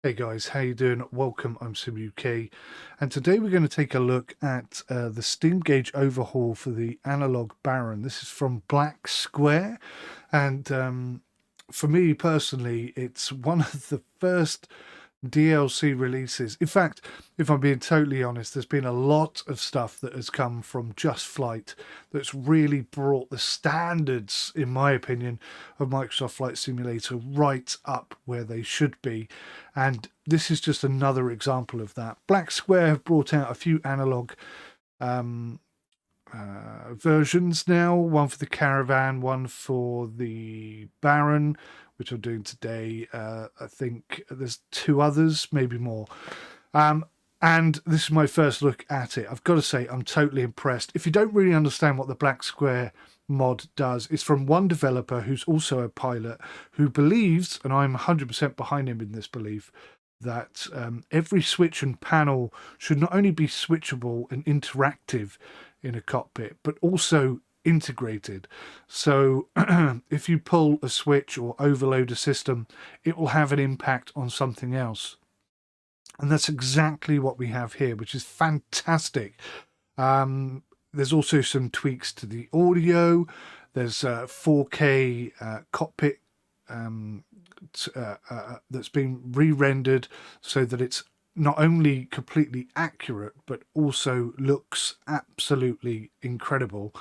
Hey guys, how you doing? Welcome, I'm 𝗏𝗂𝗍, and today we're going to take a look at the steam gauge overhaul for the analog Baron. This is from Black Square, and for me personally, it's one of the first DLC releases. In fact, if I'm being totally honest, there's been a lot of stuff that has come from Just Flight that's really brought the standards, in my opinion, of Microsoft Flight Simulator right up where they should be. And this is just another example of that. Black Square have brought out a few analog versions now, one for the Caravan, one for the Baron, which I'm doing today. I think there's two others, maybe more. And this is my first look at it. I've got to say, I'm totally impressed. If you don't really understand what the Black Square mod does, it's from one developer who's also a pilot, who believes, and I'm 100% behind him in this belief, that every switch and panel should not only be switchable and interactive in a cockpit, but also integrated. So if you pull a switch or overload a system, it will have an impact on something else. And that's exactly what we have here, which is fantastic. There's also some tweaks to the audio. There's 4K cockpit that's been re-rendered so that it's not only completely accurate, but also looks absolutely incredible.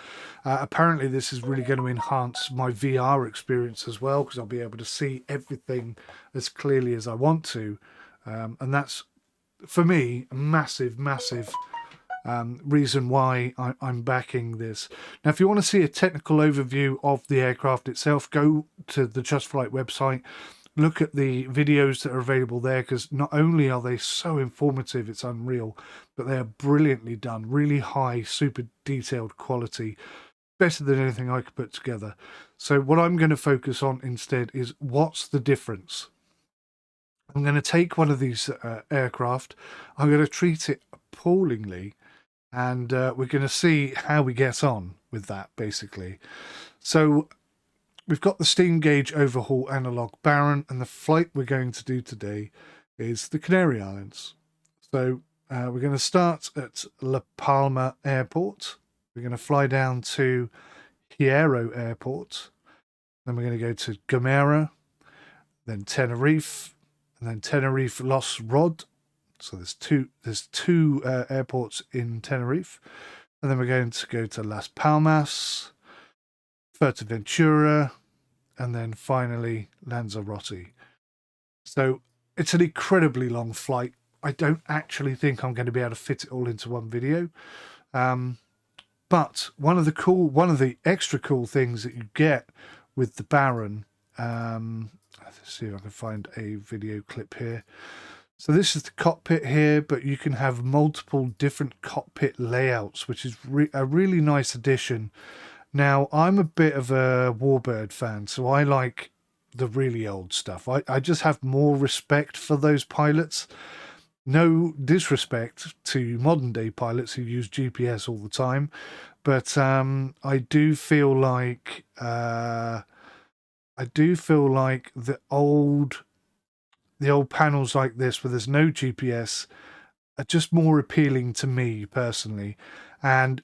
Apparently this is really going to enhance my VR experience as well, because I'll be able to see everything as clearly as I want to. And that's, for me, a massive reason why I'm backing this. Now, if you want to see a technical overview of the aircraft itself, go to the Just Flight website. Look at the videos that are available there, because not only are they so informative, it's unreal, but they are brilliantly done, really high, super detailed quality, better than anything I could put together. So what I'm going to focus on instead is what's the difference. I'm going to take one of these aircraft, I'm going to treat it appallingly, and we're going to see how we get on with that, basically. So we've got the steam gauge overhaul analog Baron, and the flight we're going to do today is the Canary Islands. So we're going to start at La Palma Airport. We're going to fly down to Hierro Airport. Then we're going to go to Gomera, then Tenerife, and then Tenerife 𝗏𝗏. So there's two airports in Tenerife. And then we're going to go to Las Palmas, 𝗏𝗏𝗄𝗀ventura, and then finally Lanzarote. So it's an incredibly long flight. I don't actually think I'm going to be able to fit it all into one video. But one of the extra cool things that you get with the Baron, let's see if I can find a video clip here. So this is the cockpit here, but you can have multiple different cockpit layouts, which is a really nice addition. Now, I'm a bit of a Warbird fan, so I like the really old stuff. I just have more respect for those pilots. No disrespect to modern day pilots who use GPS all the time, but I do feel like the old panels like this, where there's no GPS, are just more appealing to me personally. And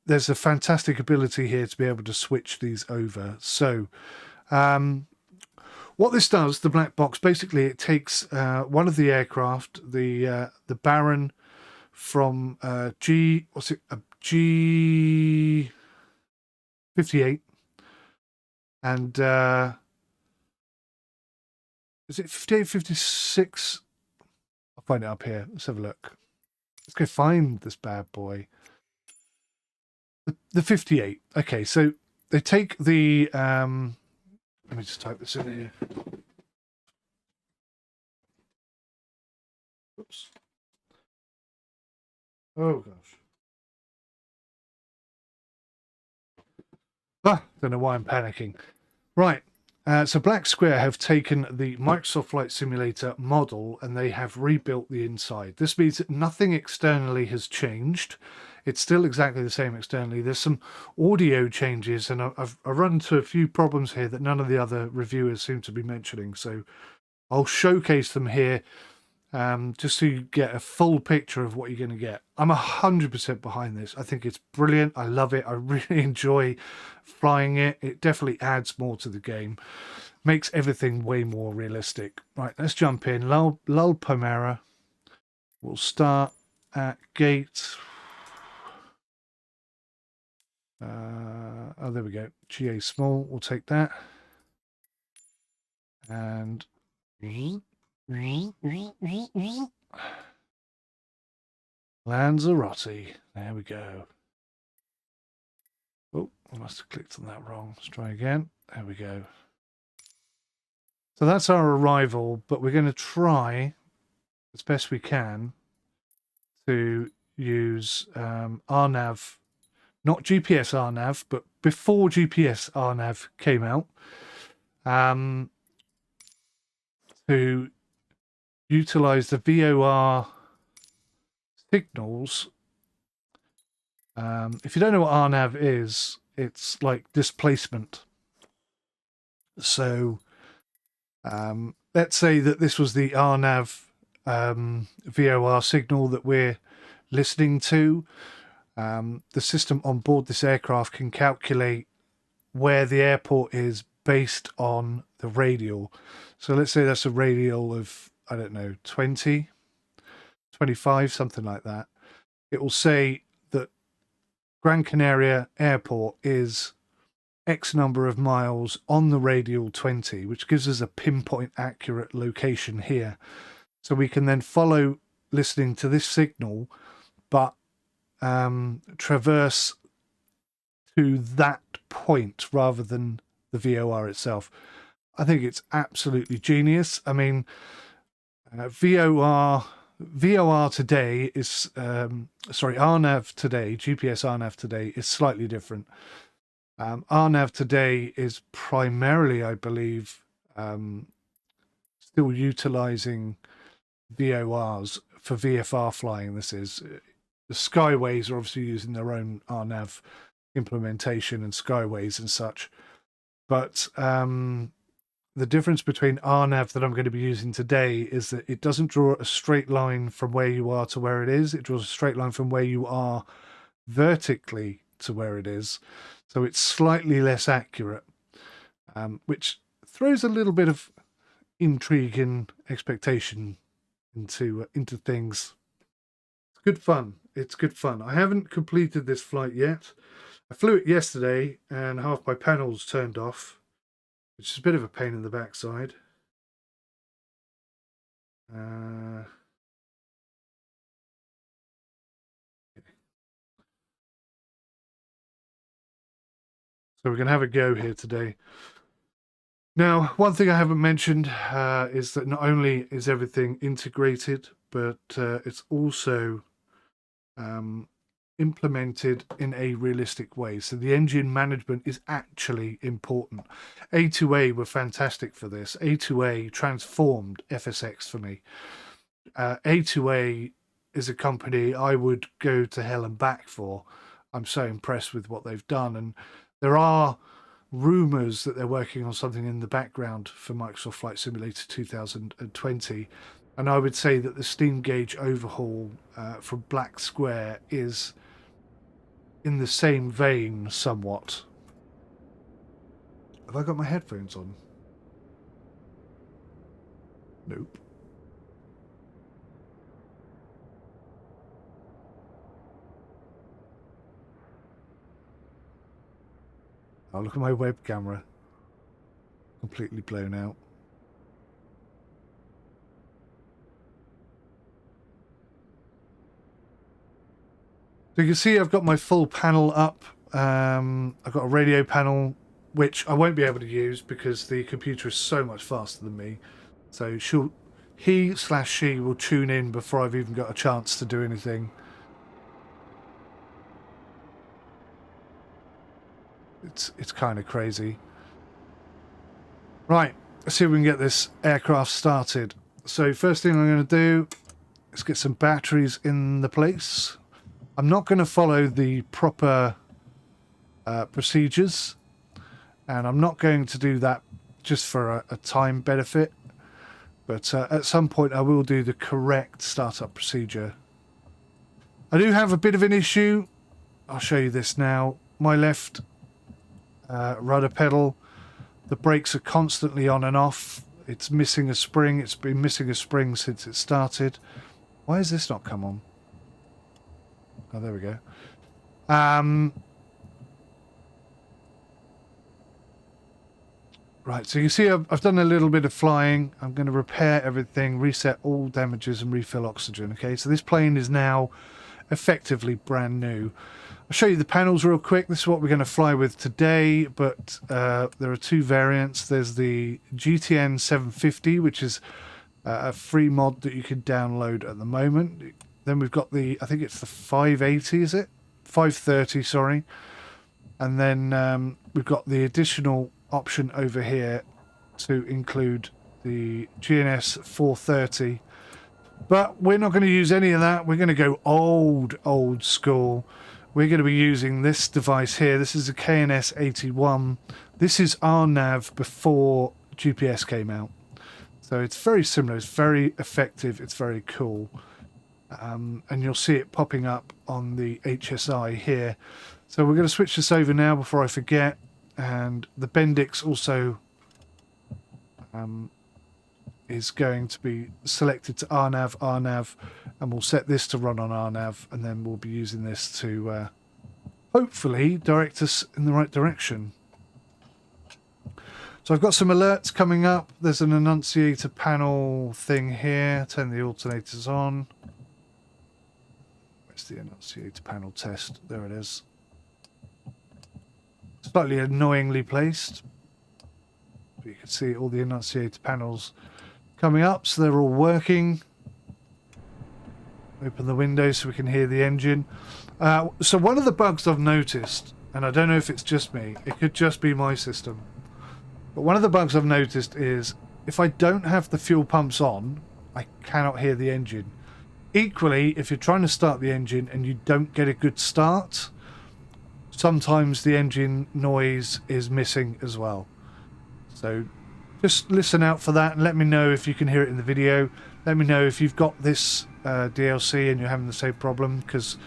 there's a fantastic ability here to be able to switch these over. So what this does, the black box, basically it takes one of the aircraft, the Baron from G58, and is it 58, 56? I'll find it up here. Let's have a look. Let's go find this bad boy. The 58. Okay, so they take the let me just type this in here. Oops. Oh gosh. Don't know why I'm panicking. Right. So Black Square have taken the Microsoft Flight Simulator model and they have rebuilt the inside. This means that nothing externally has changed. It's still exactly the same externally. There's some audio changes, and I've run into a few problems here that none of the other reviewers seem to be mentioning. So I'll showcase them here just so you get a full picture of what you're going to get. I'm 100% behind this. I think it's brilliant. I love it. I really enjoy flying it. It definitely adds more to the game. Makes everything way more realistic. Right, let's jump in. 𝗦𝘂𝗯𝗀. We'll start at gate. Oh, there we go. GA small. We'll take that. And Lanzarote. There we go. Oh, I must have clicked on that wrong. Let's try again. There we go. So that's our arrival, but we're going to try as best we can to use RNAV, not GPS RNAV, but before GPS RNAV came out, to utilize the VOR signals. If you don't know what RNAV is, it's like displacement. So let's say that this was the RNAV VOR signal that we're listening to. The system on board this aircraft can calculate where the airport is based on the radial. So let's say that's a radial of, I don't know, 20, 25, something like that. It will say that Gran Canaria Airport is X number of miles on the radial 20, which gives us a pinpoint accurate location here. So we can then follow listening to this signal, but traverse to that point rather than the VOR itself. I think it's absolutely genius. I mean, VOR today is, RNAV today, GPS RNAV today is slightly different. RNAV today is primarily, I believe, still utilizing VORs for VFR flying. This is the Skyways are obviously using their own RNAV implementation and Skyways and such, but the difference between RNAV that I'm going to be using today is that it doesn't draw a straight line from where you are to where it is. It draws a straight line from where you are vertically to where it is. So it's slightly less accurate, which throws a little bit of intrigue and expectation into things. It's good fun. It's good fun. I haven't completed this flight yet. I flew it yesterday and half my panels turned off, which is a bit of a pain in the backside. So we're going to have a go here today. Now, one thing I haven't mentioned is that not only is everything integrated, but it's also implemented in a realistic way. So the engine management is actually important. A2A were fantastic for this. A2A transformed FSX for me. A2A is a company I would go to hell and back for. I'm so impressed with what they've done. And there are rumors that they're working on something in the background for Microsoft Flight Simulator 2020. And I would say that the steam gauge overhaul from Black Square is in the same vein somewhat. Have I got my headphones on? Nope. Oh, look at my web camera. Completely blown out. So you can see I've got my full panel up. I've got a radio panel, which I won't be able to use because the computer is so much faster than me. So he/she will tune in before I've even got a chance to do anything. It's kind of crazy. Right, let's see if we can get this aircraft started. So first thing I'm going to do is get some batteries in the place. I'm not going to follow the proper procedures, and I'm not going to do that just for a time benefit, But at some point I will do the correct startup procedure. I do have a bit of an issue. I'll show you this now. My left rudder pedal, the brakes are constantly on and off. It's missing a spring. It's been missing a spring since it started. Why has this not come on? Oh, there we go. Right, so you can see I've done a little bit of flying. I'm going to repair everything, reset all damages and refill oxygen. Okay, so this plane is now effectively brand new. I'll show you the panels real quick. This is what we're going to fly with today, but there are two variants. There's the GTN-750, which is a free mod that you can download at the moment. Then we've got the, I think it's the 580, is it? 530, sorry. And then we've got the additional option over here to include the KNS-430. But we're not going to use any of that. We're going to go old school. We're going to be using this device here. This is a KNS-81. This is RNAV before GPS came out. So it's very similar. It's very effective. It's very cool. And you'll see it popping up on the HSI here. So we're going to switch this over now before I forget. And the Bendix also is going to be selected to RNAV, and we'll set this to run on RNAV, and then we'll be using this to hopefully direct us in the right direction. So I've got some alerts coming up. There's an annunciator panel thing here. Turn the alternators on. Where's the annunciator panel test? There it is. Slightly annoyingly placed. But you can see all the annunciator panels coming up, so they're all working. Open the window so we can hear the engine. So one of the bugs I've noticed, and I don't know if it's just me, it could just be my system, but one of the bugs I've noticed is if I don't have the fuel pumps on, I cannot hear the engine. Equally, if you're trying to start the engine and you don't get a good start, sometimes the engine noise is missing as well. So just listen out for that and let me know if you can hear it in the video. Let me know if you've got this DLC and you're having the same problem, because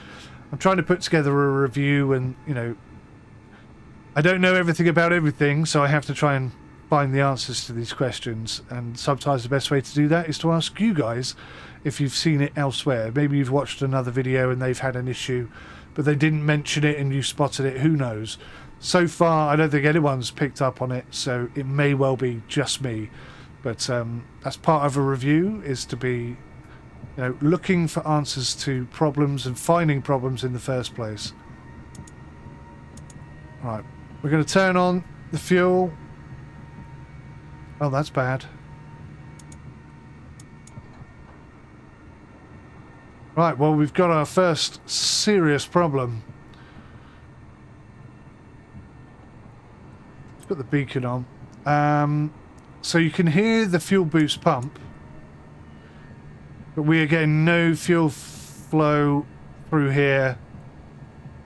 I'm trying to put together a review and, you know, I don't know everything about everything, so I have to try and find the answers to these questions, and sometimes the best way to do that is to ask you guys if you've seen it elsewhere. Maybe you've watched another video and they've had an issue, but they didn't mention it and you spotted it. Who knows? So far, I don't think anyone's picked up on it, so it may well be just me. But that's part of a review, is to be, you know, looking for answers to problems and finding problems in the first place. Right, we're going to turn on the fuel. Oh, that's bad. Right, well, we've got our first serious problem. Let's put the beacon on. So you can hear the fuel boost pump, but we are getting no fuel flow through here.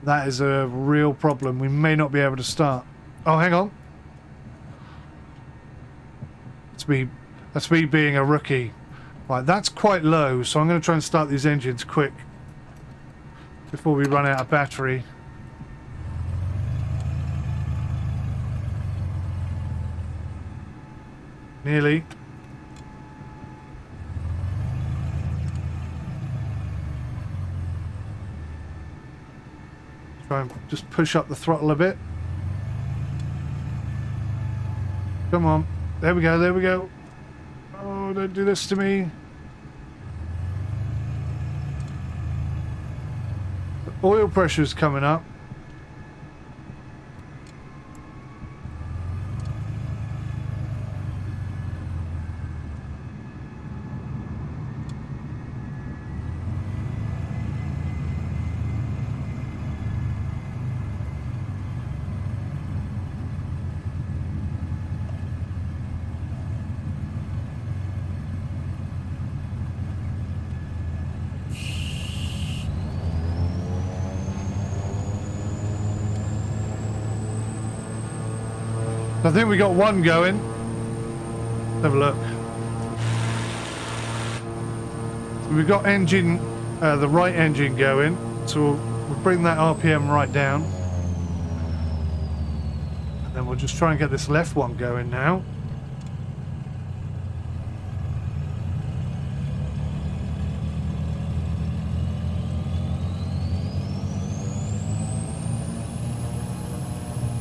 That is a real problem. We may not be able to start. Oh, hang on. That's me being a rookie. Right, that's quite low, so I'm going to try and start these engines quick before we run out of battery. Nearly. Try and just push up the throttle a bit. Come on. There we go, there we go. Oh, don't do this to me. The oil pressure's coming up. I think we got one going. Let's have a look. We've got engine, the right engine going, so we'll bring that RPM right down. And then we'll just try and get this left one going now.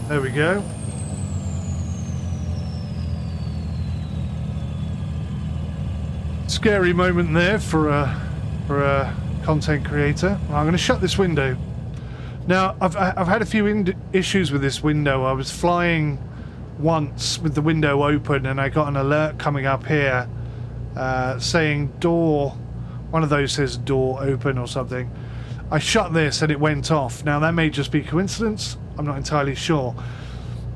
There we go. Scary moment there for a content creator. I'm going to shut this window. Now, I've had a few issues with this window. I was flying once with the window open and I got an alert coming up here saying door, one of those says door open or something. I shut this and it went off. Now, that may just be coincidence. I'm not entirely sure.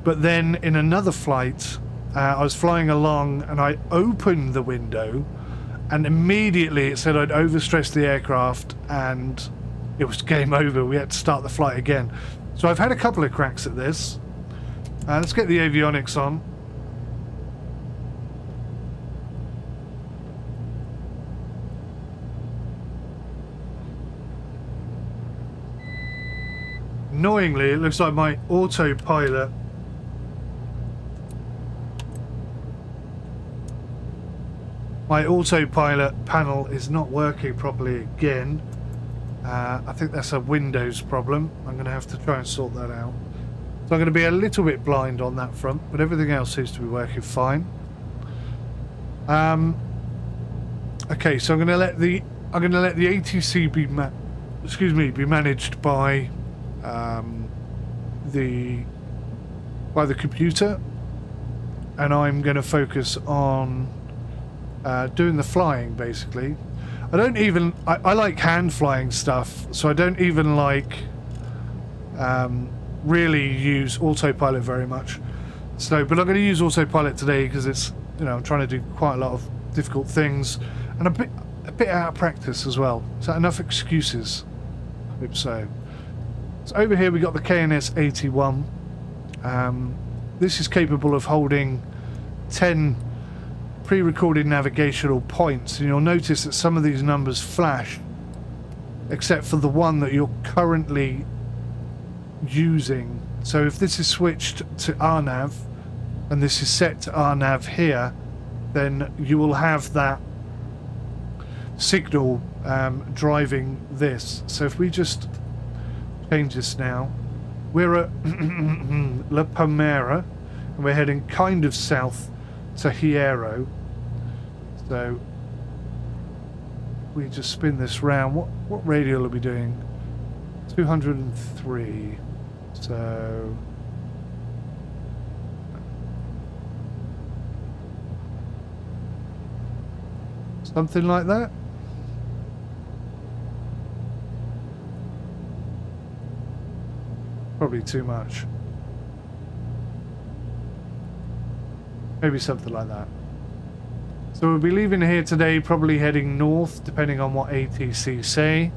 But then in another flight, I was flying along and I opened the window and immediately it said I'd overstressed the aircraft and it was game over. We had to start the flight again. So I've had a couple of cracks at this. Let's get the avionics on. Annoyingly, it looks like my autopilot panel is not working properly again. I think that's a Windows problem. I'm going to have to try and sort that out. So I'm going to be a little bit blind on that front, but everything else seems to be working fine. Okay, so I'm going to let the ATC be managed by the computer, and I'm going to focus on doing the flying. Basically, I like hand flying stuff, so I don't even like really use autopilot very much. So, but I'm going to use autopilot today because it's, you know, I'm trying to do quite a lot of difficult things and a bit out of practice as well. Is that enough excuses? I hope so. So over here we got the KNS-81. This is capable of holding 10 pre-recorded navigational points, and you'll notice that some of these numbers flash except for the one that you're currently using. So if this is switched to RNAV and this is set to RNAV here, then you will have that signal driving this. So if we just change this now, we're at Gomera and we're heading kind of south to Hierro. So we just spin this round. What radial are we doing? 203. So something like that. Probably too much. Maybe something like that. So we'll be leaving here today, probably heading north, depending on what ATC say.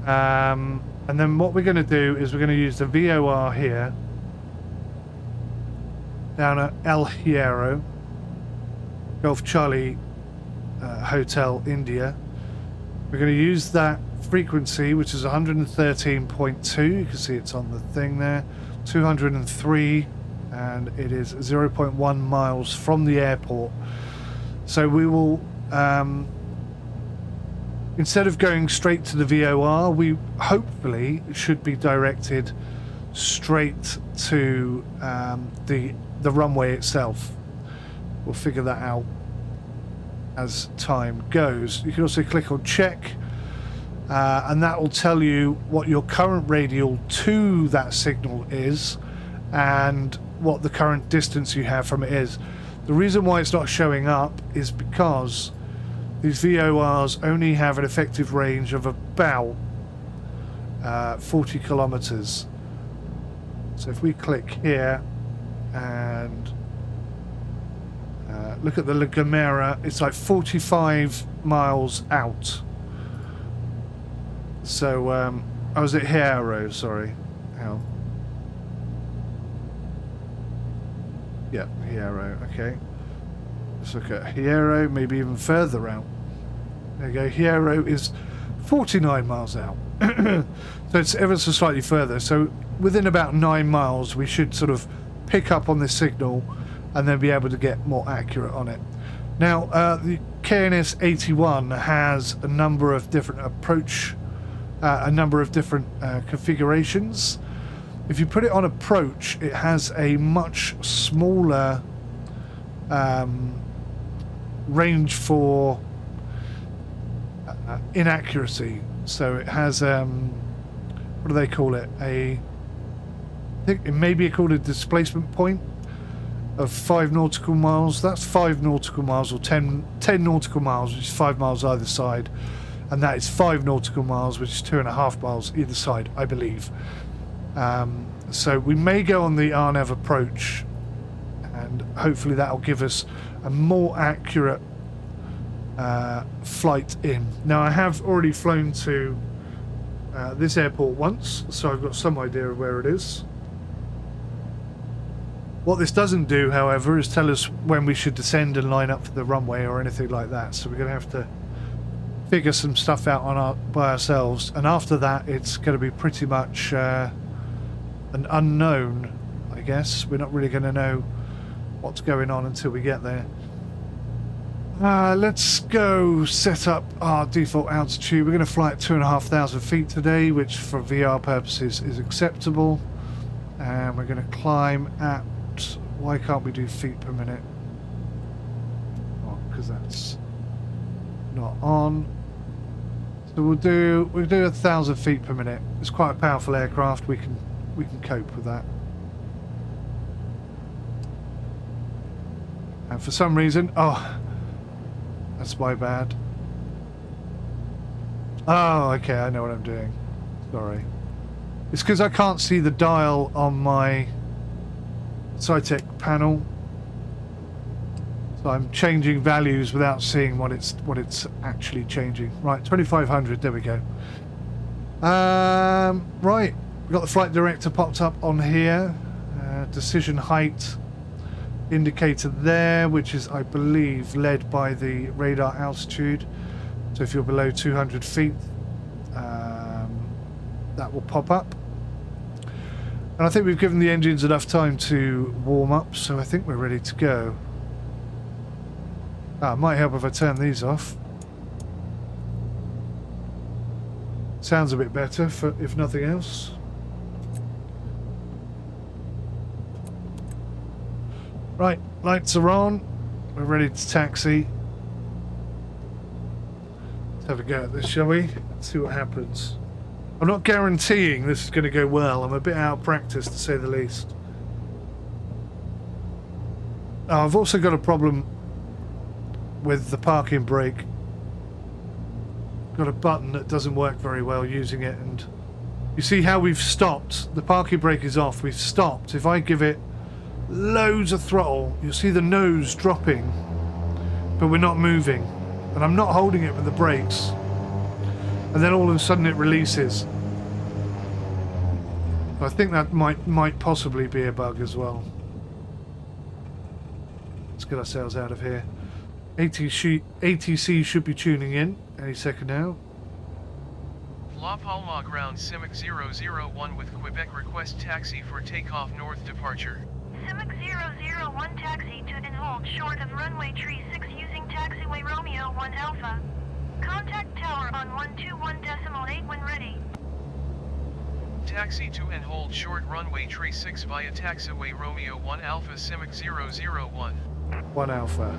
And then what we're going to do is we're going to use the VOR here, down at El Hierro, Golf Charlie Hotel, India. We're going to use that frequency, which is 113.2. You can see it's on the thing there. 203, and it is 0.1 miles from the airport. So we will, instead of going straight to the VOR, we hopefully should be directed straight to the runway itself. We'll figure that out as time goes. You can also click on check, and that will tell you what your current radial to that signal is and what the current distance you have from it is. The reason why it's not showing up is because these VORs only have an effective range of about 40 kilometers. So if we click here and look at the Gomera, it's like 45 miles out. So I was at Hierro, sorry. Hang on. Yeah, Hierro, okay. Let's look at Hierro, maybe even further out. There you go. Hierro is 49 miles out. So it's ever so slightly further. So within about 9 miles, we should sort of pick up on this signal and then be able to get more accurate on it. Now, the KNS-81 has a number of different configurations. If you put it on approach, it has a much smaller range for inaccuracy. So it has what do they call it? I think it may be called a displacement point of 5 nautical miles. That's 5 nautical miles, or 10 nautical miles, which is 5 miles either side, and that is 5 nautical miles, which is 2.5 miles either side, I believe. So we may go on the RNAV approach, and hopefully that will give us a more accurate flight in. Now, I have already flown to this airport once, so I've got some idea of where it is. What this doesn't do, however, is tell us when we should descend and line up for the runway or anything like that. So we're going to have to figure some stuff out by ourselves. And after that, it's going to be pretty much an unknown, I guess. We're not really going to know what's going on until we get there. Let's go set up our default altitude. We're going to fly at 2,500 feet today, which for VR purposes is acceptable. And we're going to climb at... Why can't we do feet per minute? Oh, because that's not on. So we'll do 1,000 feet per minute. It's quite a powerful aircraft. We can cope with that. And for some reason, oh, that's my bad. Oh, okay, I know what I'm doing. Sorry. It's because I can't see the dial on my SciTech panel, so I'm changing values without seeing what it's actually changing. Right, 2,500. There we go. Right, we've got the flight director popped up on here. Decision height indicator there, which is, I believe, led by the radar altitude. So if you're below 200 feet, that will pop up. And I think we've given the engines enough time to warm up, so I think we're ready to go. It might help if I turn these off. Sounds a bit better, if nothing else. Right, lights are on. We're ready to taxi. Let's have a go at this, shall we? Let's see what happens. I'm not guaranteeing this is going to go well. I'm a bit out of practice, to say the least. Oh, I've also got a problem with the parking brake. Got a button that doesn't work very well using it, and you see how we've stopped. The parking brake is off. We've stopped. If I give it loads of throttle, you'll see the nose dropping, but we're not moving. And I'm not holding it with the brakes. And then all of a sudden it releases. I think that might possibly be a bug as well. Let's get ourselves out of here. ATC should be tuning in any second now. La Palma ground 𝗦𝘂𝗃𝗍𝗏 001 with Quebec request taxi for takeoff north departure. 𝗦𝘂𝗃𝗍𝗏 1 taxi to and hold short of runway 36 using taxiway Romeo 1 Alpha. Contact tower on 121.8 when ready. Taxi to and hold short runway 36 via taxiway Romeo 1 Alpha 𝗦𝘂𝗃𝗍𝗏 1 Alpha.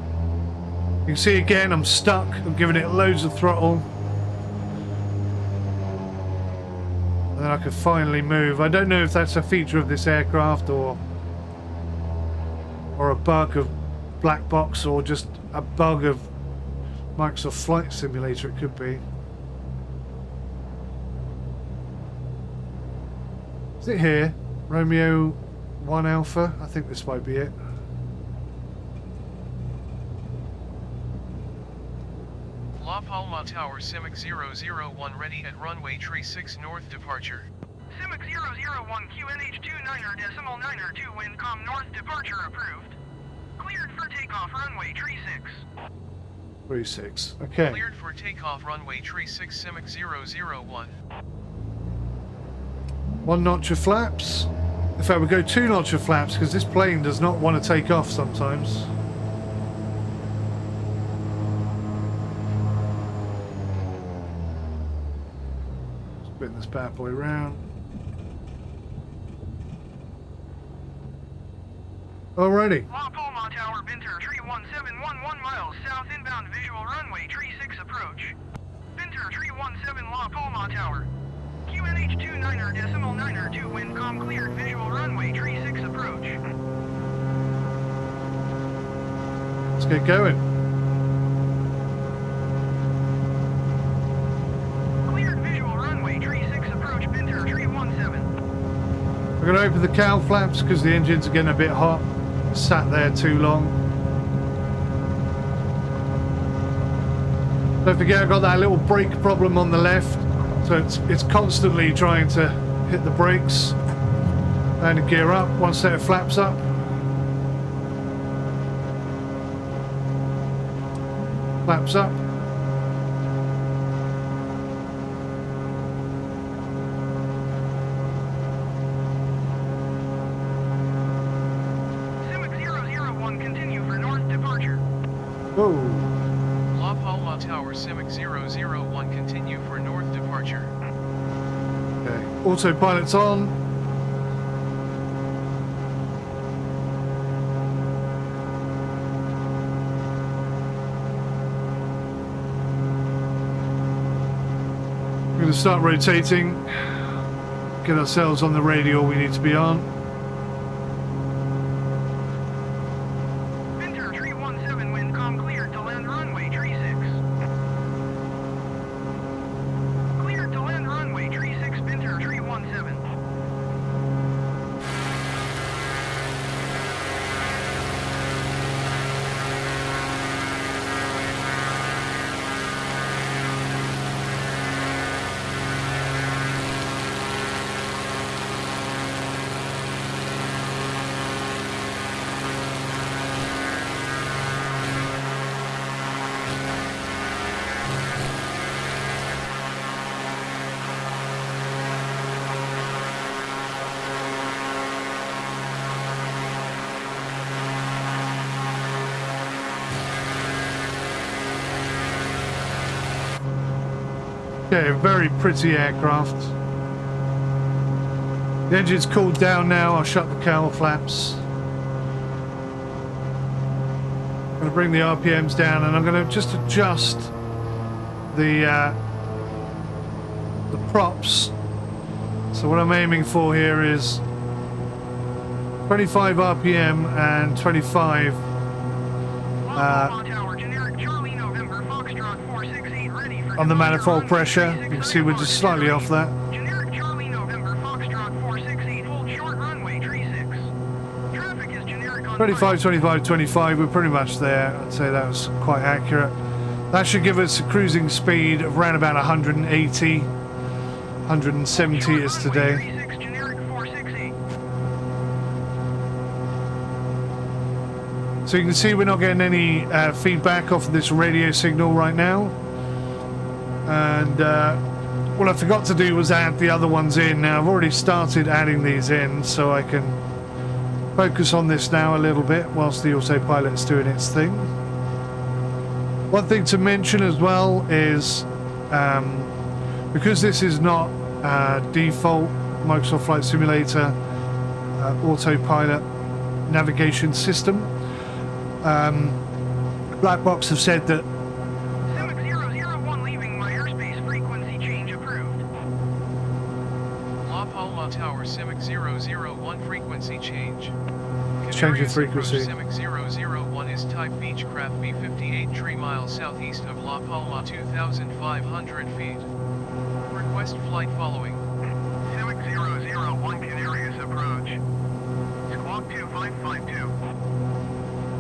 You can see again I'm stuck. I'm giving it loads of throttle. And then I can finally move. I don't know if that's a feature of this aircraft or a bug of Black Box or just a bug of Microsoft Flight Simulator. It could be. Is it here? Romeo 1 Alpha? I think this might be it. La Palma Tower 𝗦𝘂𝗃𝗍𝗏 1 ready at runway 36 north departure. 𝗦𝘂𝗃𝗍𝗏 QNH29er.9er2 wind north departure approved. Cleared for takeoff runway 36. 36. Okay. Cleared for takeoff runway tree 6 𝗦𝘂𝗯𝗀𝗡. 1 notch of flaps. In fact, we'll go 2 notch of flaps because this plane does not want to take off sometimes. Spin this bad boy round. Alrighty. Palmas Tower, Binter, tree 1711 miles south inbound, visual runway, tree 6 approach. Binter, tree 17 Palmas Tower. KNS-81 wind calm cleared, visual runway, tree 6 approach. Let's get going. Cleared, visual runway, tree 6 approach, Binter, tree 17. We're going to open the cowl flaps because the engines are getting a bit hot. Sat there too long. Don't forget I've got that little brake problem on the left, so it's constantly trying to hit the brakes. And gear up, 1 set of flaps up. Flaps up. Whoa. Palmas Tower 𝗦𝘂𝗯𝗀𝗡, continue for north departure. Okay, autopilot's on. We're going to start rotating. Get ourselves on the radial we need to be on. Okay, very pretty aircraft. The engine's cooled down now. I'll shut the cowl flaps. I'm going to bring the RPMs down, and I'm going to just adjust the props. So what I'm aiming for here is 25 RPM and 25 on the manifold pressure. You can see we're just slightly off that. 25, 25, 25, we're pretty much there. I'd say that was quite accurate. That should give us a cruising speed of around about 180, 170 is today. So you can see we're not getting any feedback off of this radio signal right now. And what I forgot to do was add the other ones in. Now I've already started adding these in, so I can focus on this now a little bit whilst the autopilot's doing its thing. One thing to mention as well is because this is not default Microsoft Flight Simulator autopilot navigation system, Black Box have said that Tower 𝗦𝘂𝗯𝗀𝗡, frequency change. Change of frequency. 𝗦𝘂𝗯𝗀𝗡 is type Beechcraft B58, 3 miles southeast of La Palma, 2,500 feet. Request flight following. 𝗦𝘂𝗯𝗀𝗡, Tenerife approach. Squawk 2552.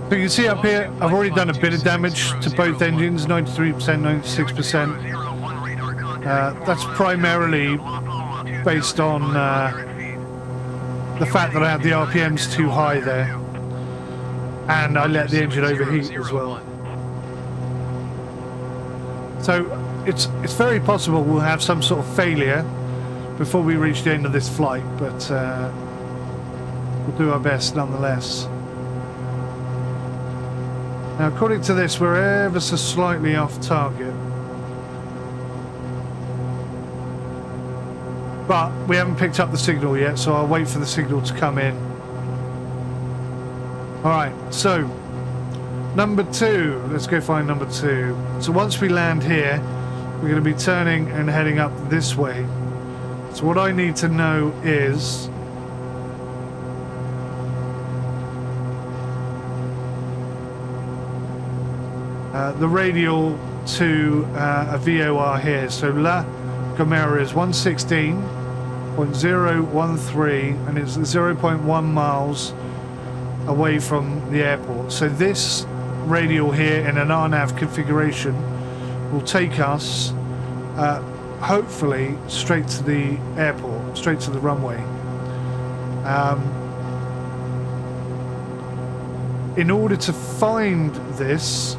So you can see up here, I've already done a bit of damage to both engines, 93%, 96%. That's primarily based on the fact that I had the RPMs too high there, and I let the engine overheat as well. So it's very possible we'll have some sort of failure before we reach the end of this flight, but we'll do our best nonetheless. Now, according to this, we're ever so slightly off target. But we haven't picked up the signal yet, so I'll wait for the signal to come in. Alright, so number 2. Let's go find number 2. So once we land here, we're going to be turning and heading up this way. So what I need to know is the radial to 𝗦𝘂𝗯𝗀 here. So La Gomera is 116.013 and it's 0.1 miles away from the airport. So this radial here in an RNAV configuration will take us hopefully straight to the airport, straight to the runway. In order to find this,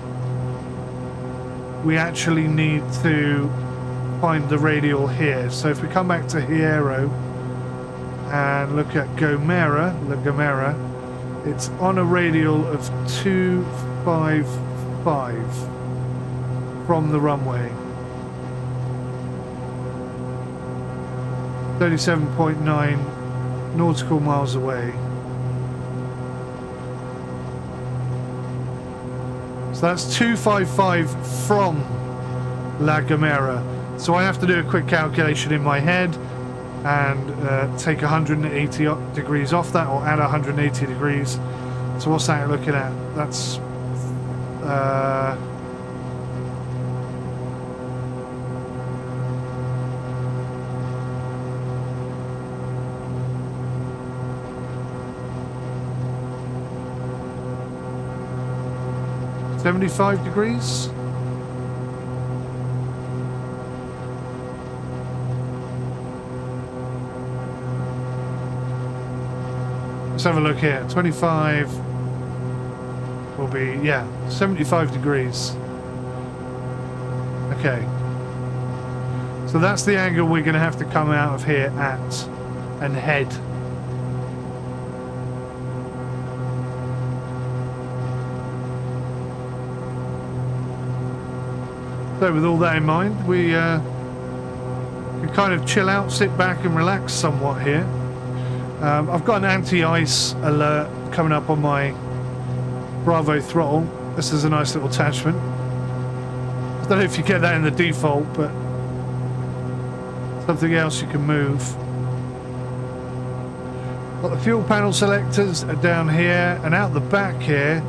we actually need to find the radial here. So if we come back to Hierro and look at Gomera, La Gomera, it's on a radial of 255 from the runway. 37.9 nautical miles away. So that's 255 from La Gomera. So I have to do a quick calculation in my head and take 180 degrees off that, or add 180 degrees. So what's that looking at? That's 75 degrees. Let's have a look here. 25 will be, yeah, 75 degrees. Okay. So that's the angle we're going to have to come out of here at and head. So with all that in mind, we can kind of chill out, sit back and relax somewhat here. I've got an anti-ice alert coming up on my Bravo throttle. This is a nice little attachment. I don't know if you get that in the default, but something else you can move. Got the fuel panel selectors are down here, and out the back here,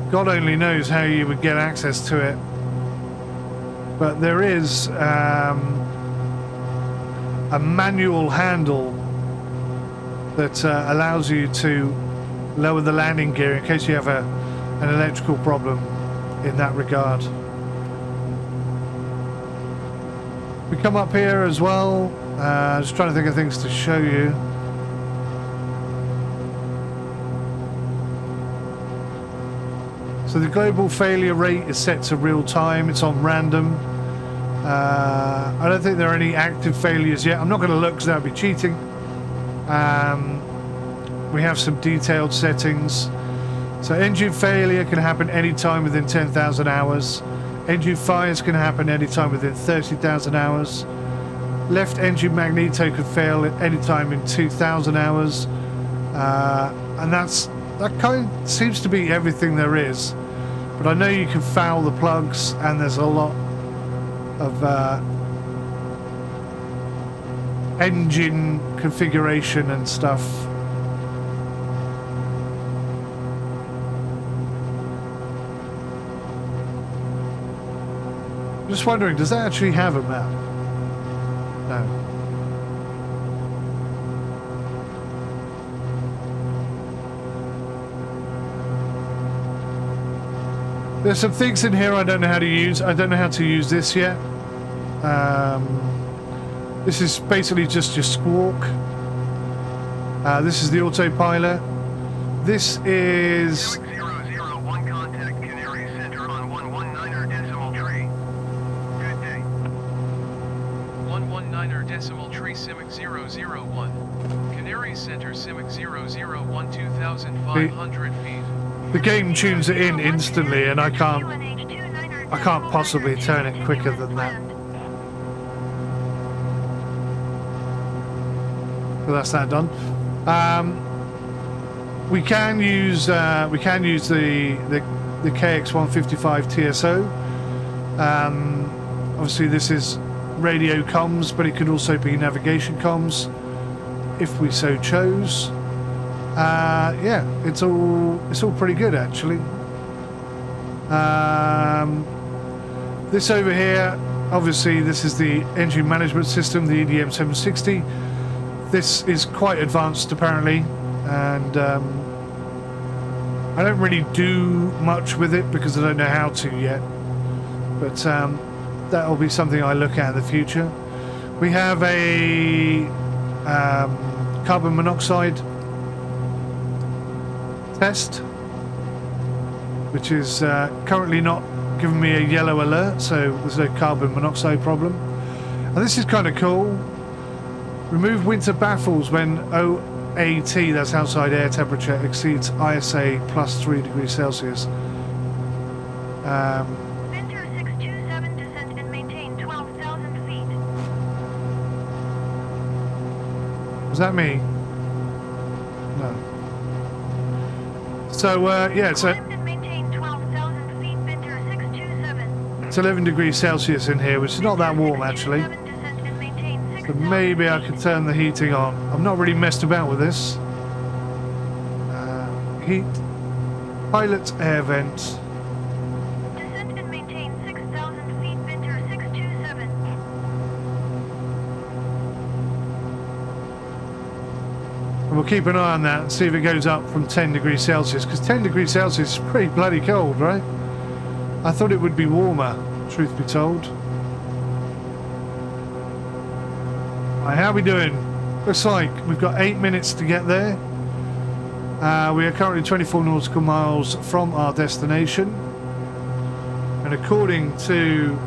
God only knows how you would get access to it. But there is a manual handle that allows you to lower the landing gear in case you have an electrical problem in that regard. We come up here as well, just trying to think of things to show you. So the global failure rate is set to real time, it's on random. I don't think there are any active failures yet. I'm not going to look because that would be cheating. We have some detailed settings. So engine failure can happen anytime within 10,000 hours. Engine fires can happen anytime within 30,000 hours. Left engine magneto could fail at any time in 2,000 hours. And that kind of seems to be everything there is. But I know you can foul the plugs, and there's a lot of engine configuration and stuff. I'm just wondering, does that actually have a map? No. There's some things in here I don't know how to use. I don't know how to use this yet. This is basically just your squawk. This is the autopilot. This is... 001 contact Canary Center on 119.3. base center 𝗦𝘂𝗯𝗀 2,500 feet. The game tunes it in instantly, and I can't possibly turn it quicker than that. So that's that done. We can use the KNS-81 obviously this is radio comms, but it could also be navigation comms if we so chose. Yeah, it's all pretty good actually. This over here, obviously this is the engine management system, the EDM 760. This is quite advanced apparently, and I don't really do much with it because I don't know how to yet, but that'll be something I look at in the future. We have a carbon monoxide test, which is currently not giving me a yellow alert, so there's no carbon monoxide problem. And this is kind of cool. Remove winter baffles when OAT, that's outside air temperature, exceeds ISA plus 3 degrees Celsius. Winter 627 descend and maintain 12,000 feet. Was that me? No. So, yeah, so Climb and maintain 12,000 feet, Winter 627. it's 11 degrees Celsius in here, which is not that warm actually. So maybe I could turn the heating on. I've not really messed about with this. Heat. Pilot air vent. Descend and maintain 6,000 feet, Winter 627. And we'll keep an eye on that and see if it goes up from 10 degrees Celsius, because 10 degrees Celsius is pretty bloody cold, right? I thought it would be warmer, truth be told. Right, how are we doing? Looks like we've got 8 minutes to get there. We are currently 24 nautical miles from our destination, and according to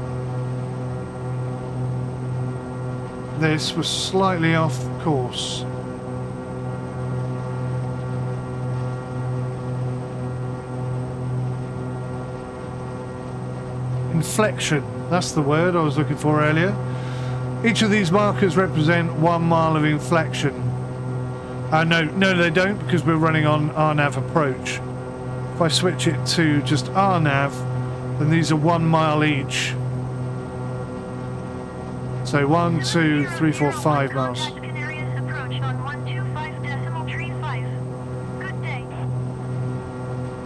this, we're slightly off course. Inflection, that's the word I was looking for earlier. Each of these markers represent 1 mile of inflection. No, they don't, because we're running on RNAV approach. If I switch it to just RNAV, then these are 1 mile each. So 1, 2, 3, 4, 5 miles.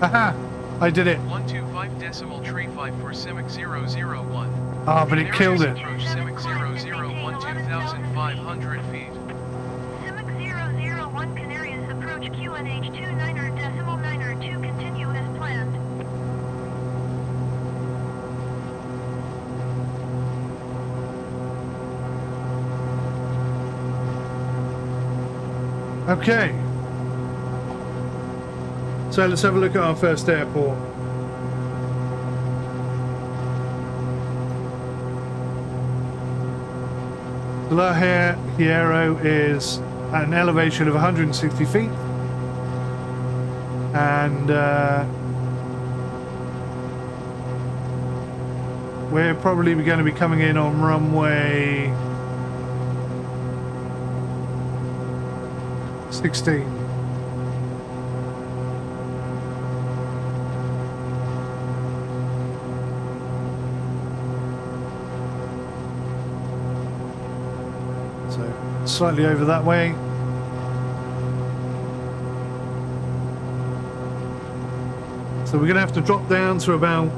Haha! I did it. 125.35 for 𝗦𝘂𝗯𝗀. Ah, but it killed it. Approach 𝗦𝘂𝗯𝗀 2,500 feet. 𝗦𝘂𝗯𝗀 Canarias approach KNS-81 continue as planned. Okay. So let's have a look at our first airport. Hierro is at an elevation of 160 feet, and we're probably going to be coming in on runway 16. Slightly over that way. So we're going to have to drop down to about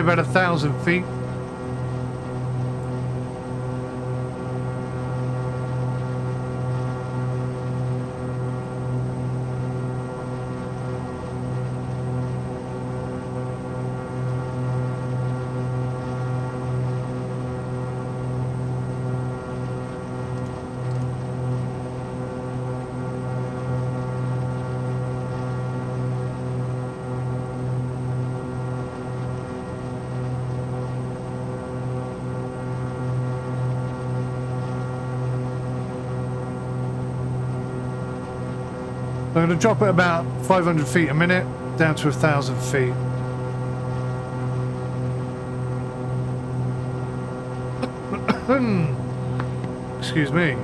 about 1,000 feet. I'm going to drop it about 500 feet a minute down to 1,000 feet. Excuse me.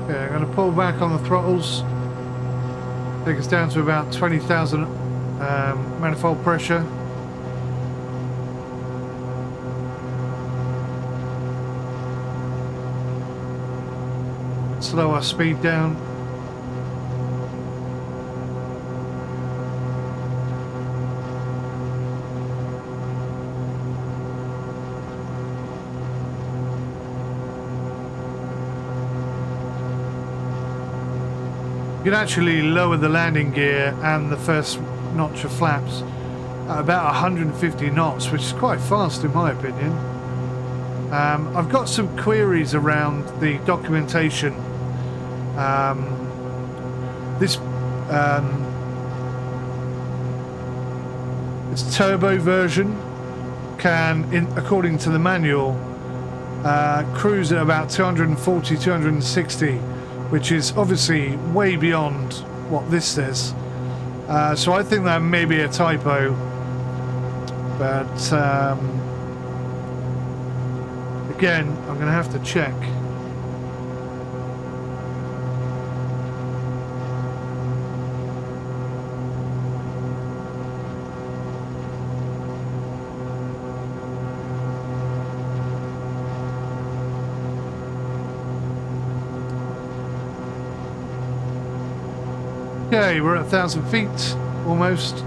Okay, I'm going to pull back on the throttles. Take us down to about 20,000 manifold pressure. Slow our speed down. You can actually lower the landing gear and the first notch of flaps at about 150 knots, which is quite fast in my opinion. I've got some queries around the documentation. This turbo version can, according to the manual, cruise at about 240, 260. Which is obviously way beyond what this says. So I think that may be a typo. But again, I'm going to have to check. Okay, we're at 1,000 feet, almost.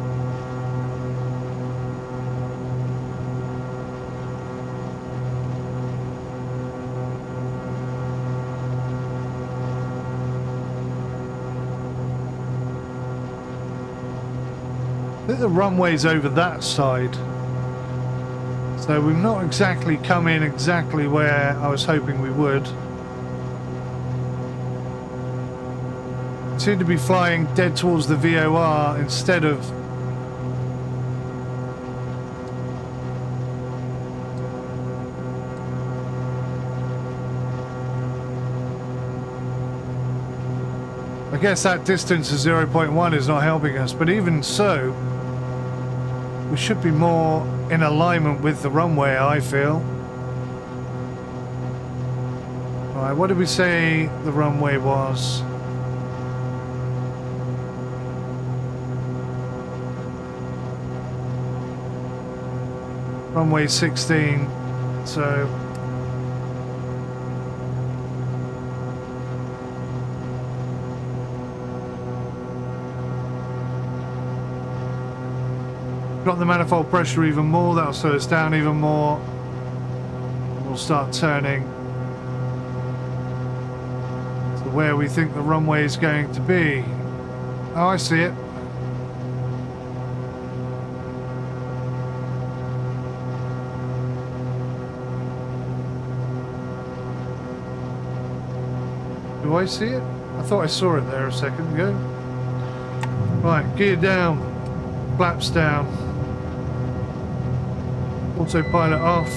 I think the runway's over that side. So we've not exactly come in exactly where I was hoping we would. Seem to be flying dead towards the VOR instead of I guess that distance of 0.1 is not helping us, but even so we should be more in alignment with the runway, I feel. Alright, what did we say the runway was? Runway 16, so got the manifold pressure even more, that'll slow us down even more. We'll start turning to where we think the runway is going to be. Oh, I see it. Do I see it? I thought I saw it there a second ago. Right, gear down, flaps down, autopilot off.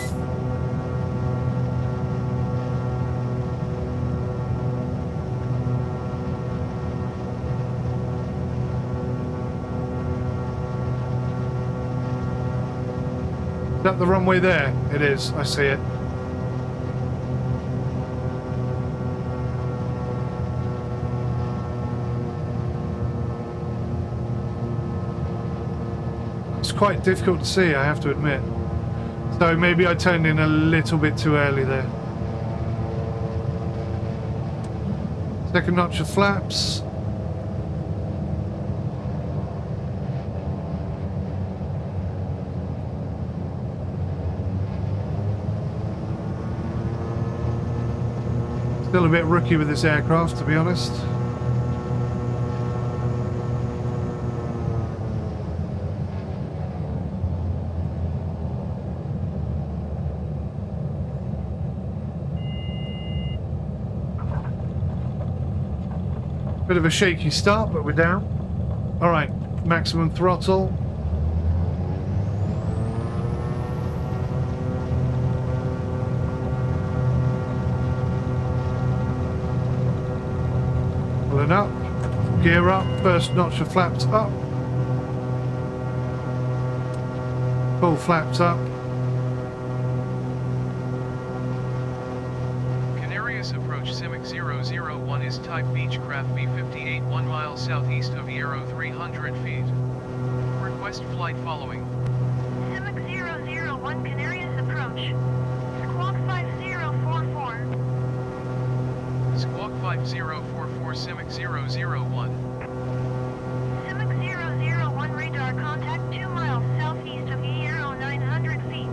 Is that the runway there? It is, I see it. quite difficult to see, I have to admit. So maybe I turned in a little bit too early there. Second notch of flaps. Still a bit rookie with this aircraft, to be honest. Bit of a shaky start, but we're down. All right, maximum throttle. Pulling up, gear up, first notch of flaps up. Full flaps up. Approach 𝗦𝘂𝗯𝗀𝗡 is type Beechcraft B58 1 mile southeast of Hierro 300 feet. Request flight following. 𝗦𝘂𝗯𝗀𝗡 Canarias approach. Squawk 5044. Squawk 5044 𝗦𝘂𝗯𝗀𝗡. 𝗦𝘂𝗯𝗀𝗡 radar contact 2 miles southeast of Hierro 900 feet.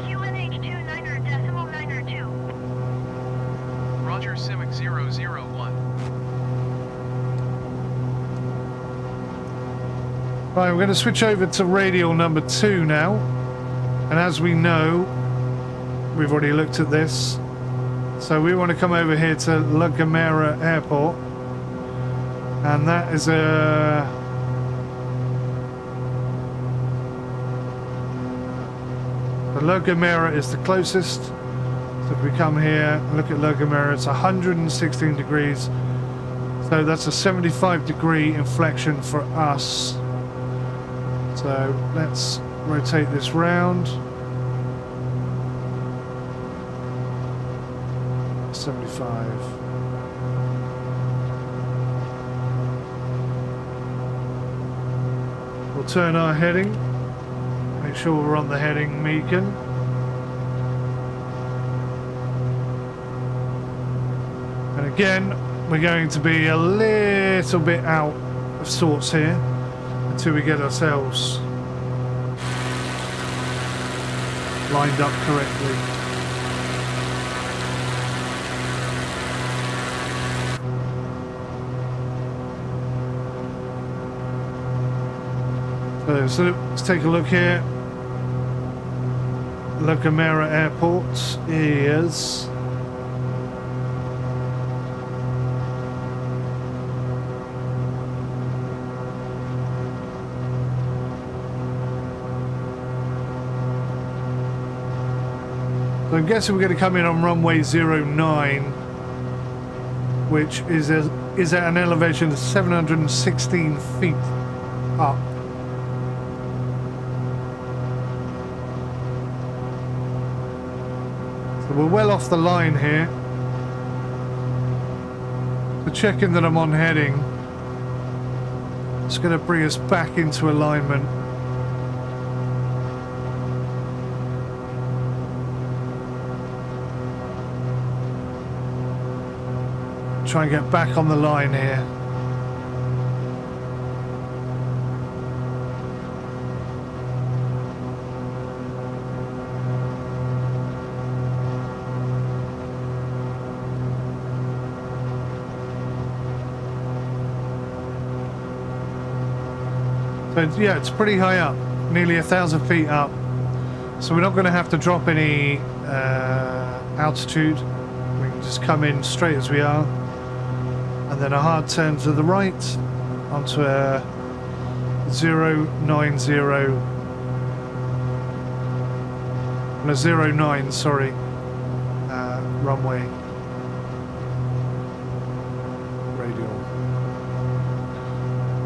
KNS-81 Roger 𝗦𝘂𝗯𝗀𝗡. Right, we're going to switch over to radial number 2 now. And as we know, we've already looked at this. So we want to come over here to Gomera Airport. And that is a... The Gomera is the closest. So if we come here and look at Gomera, it's 116 degrees. So that's a 75-degree inflection for us. So let's rotate this round. 75. We'll turn our heading. Make sure we're on the heading Meakin. And again, we're going to be a little bit out of sorts here until we get ourselves lined up correctly. So let's take a look here. Gomera Airport is so I'm guessing we're going to come in on runway 09, which is at an elevation of 716 feet up. So we're well off the line here. So checking that I'm on heading. It's going to bring us back into alignment. Try and get back on the line here. So yeah, it's pretty high up, nearly 1,000 feet up. So we're not going to have to drop any altitude. We can just come in straight as we are. And then a hard turn to the right onto a 090 and a 09, sorry, runway radial.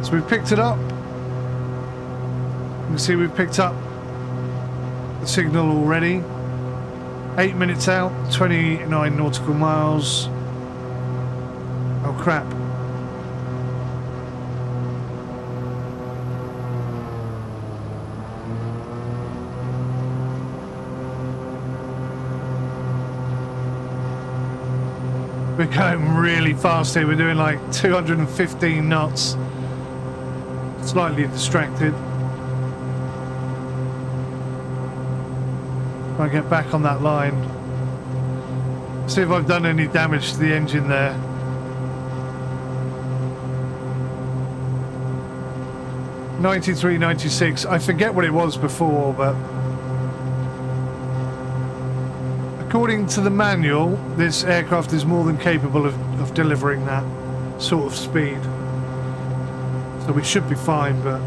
So we've picked it up. You can see we've picked up the signal already. 8 minutes out, 29 nautical miles. Oh crap. We're going really fast here. We're doing like 215 knots. Slightly distracted. Try and get back on that line. See if I've done any damage to the engine there. '93, '96. I forget what it was before, but according to the manual, this aircraft is more than capable of delivering that sort of speed. So we should be fine, but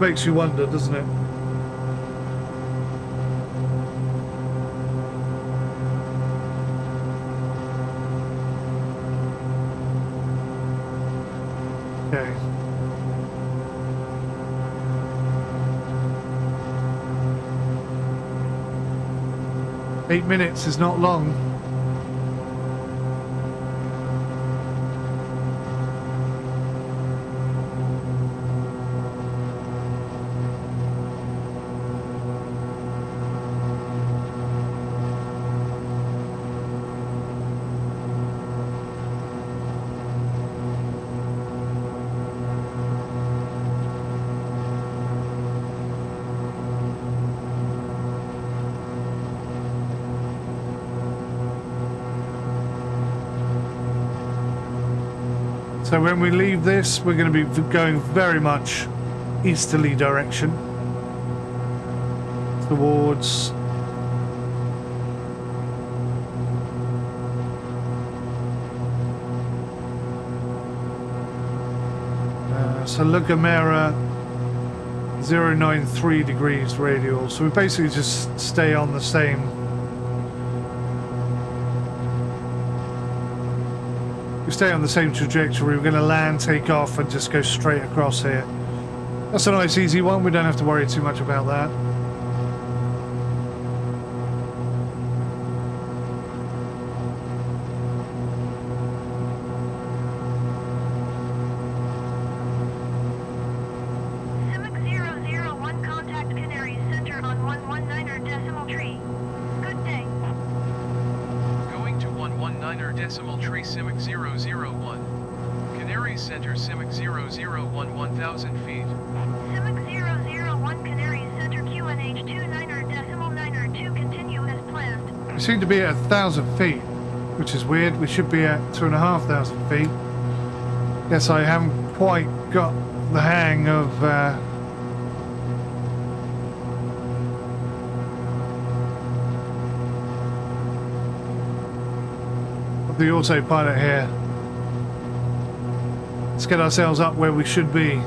makes you wonder, doesn't it? Okay. Eight minutes is not long. So when we leave this, we're going to be going very much easterly direction towards so Gomera 093 degrees radial. So we basically just stay on the same. We stay on the same trajectory. We're going to land, take off, and just go straight across here. That's a nice, easy one. We don't have to worry too much about that. 𝗦𝘂𝗯𝗀𝗃 contact Canary Center on 119.3. Good day. Going to 119.3 𝗦𝘂𝗯𝗀𝗃 001. Canary Center 𝗦𝘂𝗯𝗀 1000 feet. 𝗦𝘂𝗯𝗀 Canary Center QNH29.9.2 continue as planned. We seem to be at 1,000 feet, which is weird. We should be at 2,500 feet. Guess I haven't quite got the hang of the autopilot here. Let's get ourselves up where we should be.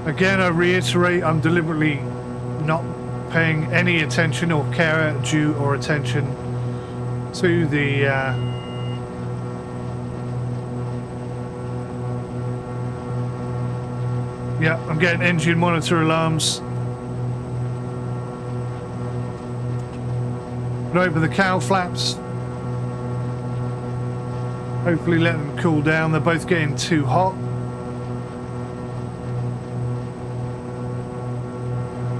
Again, I reiterate, I'm deliberately not paying any attention or care, due or attention to the yeah, I'm getting engine monitor alarms. Gonna open the cowl flaps. Hopefully let them cool down. They're both getting too hot.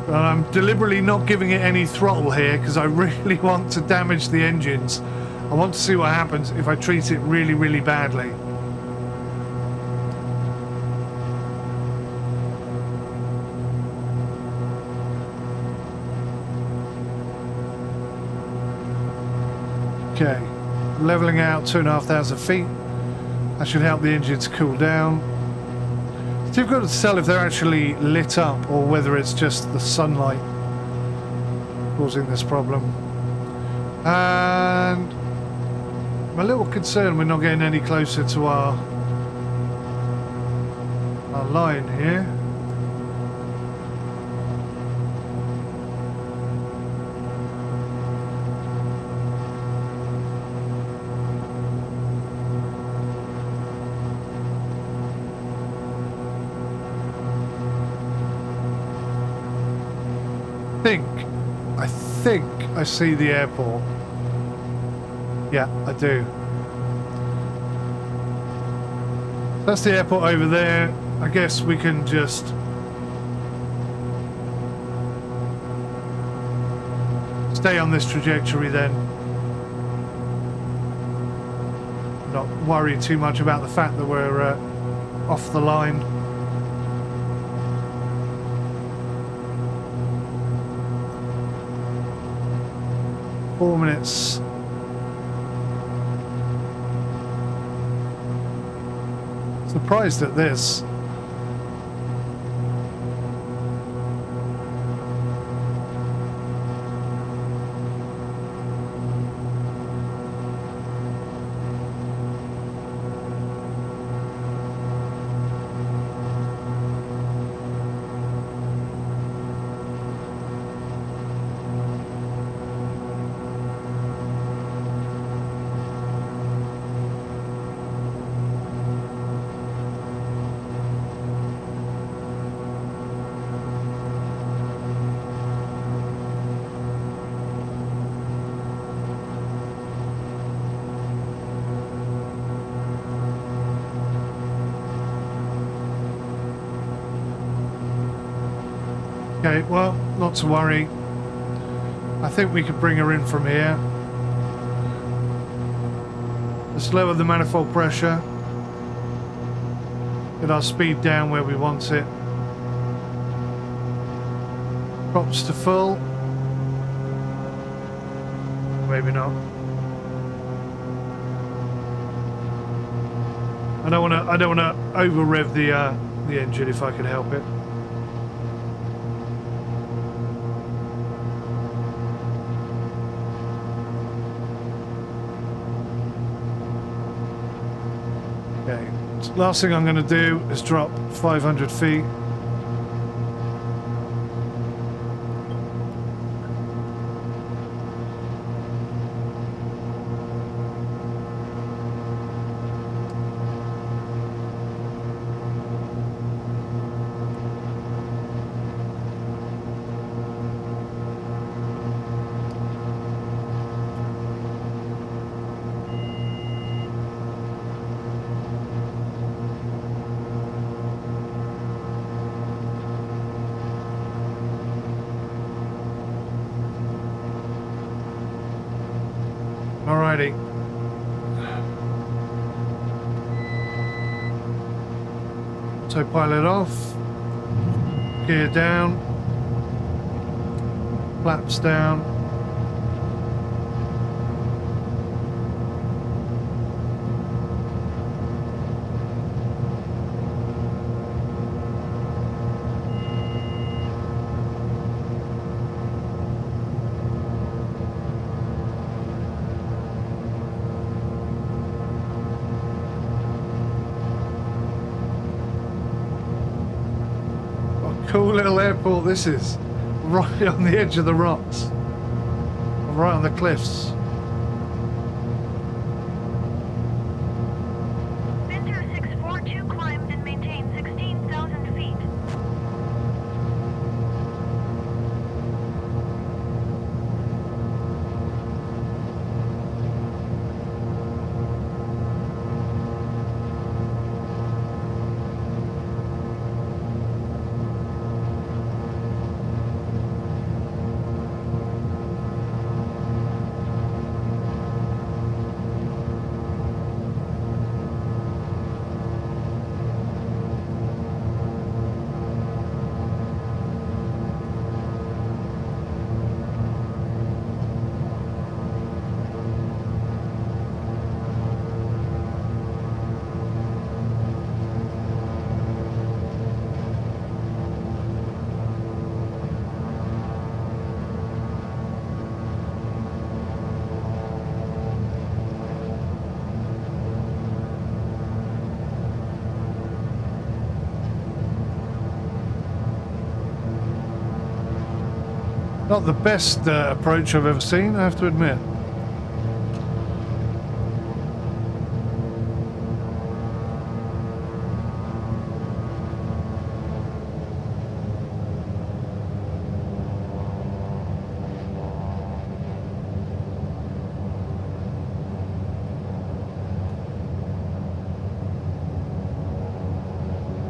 And I'm deliberately not giving it any throttle here because I really want to damage the engines. I want to see what happens if I treat it really, really badly. Okay, leveling out 2,500 feet. That should help the engines cool down. It's difficult to tell if they're actually lit up or whether it's just the sunlight causing this problem. And I'm a little concerned we're not getting any closer to our line here. think I see the airport. Yeah, I do. That's the airport over there. I guess we can just stay on this trajectory then. Not worry too much about the fact that we're off the line. Four minutes. Surprised at this. Okay, well, not to worry. I think we could bring her in from here. Let's lower the manifold pressure. Get our speed down where we want it. Props to full. Maybe not. I don't want to over rev the engine if I can help it. Okay, so last thing I'm going to do is drop 500 feet. Alrighty. Autopilot off. Gear down. Flaps down. Cool little airport this is, right on the edge of the rocks, right on the cliffs. Center 642 climbed and maintained 16,000 feet. Not the best approach I've ever seen, I have to admit.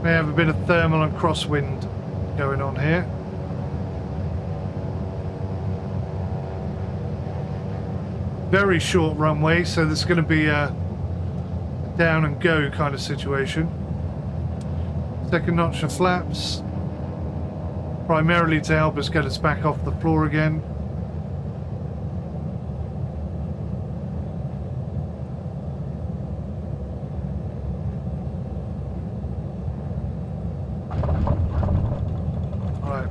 May have a bit of thermal and crosswind going on here. Very short runway, so there's going to be a down and go kind of situation. Second notch of flaps, primarily to help us get us back off the floor again. Alright,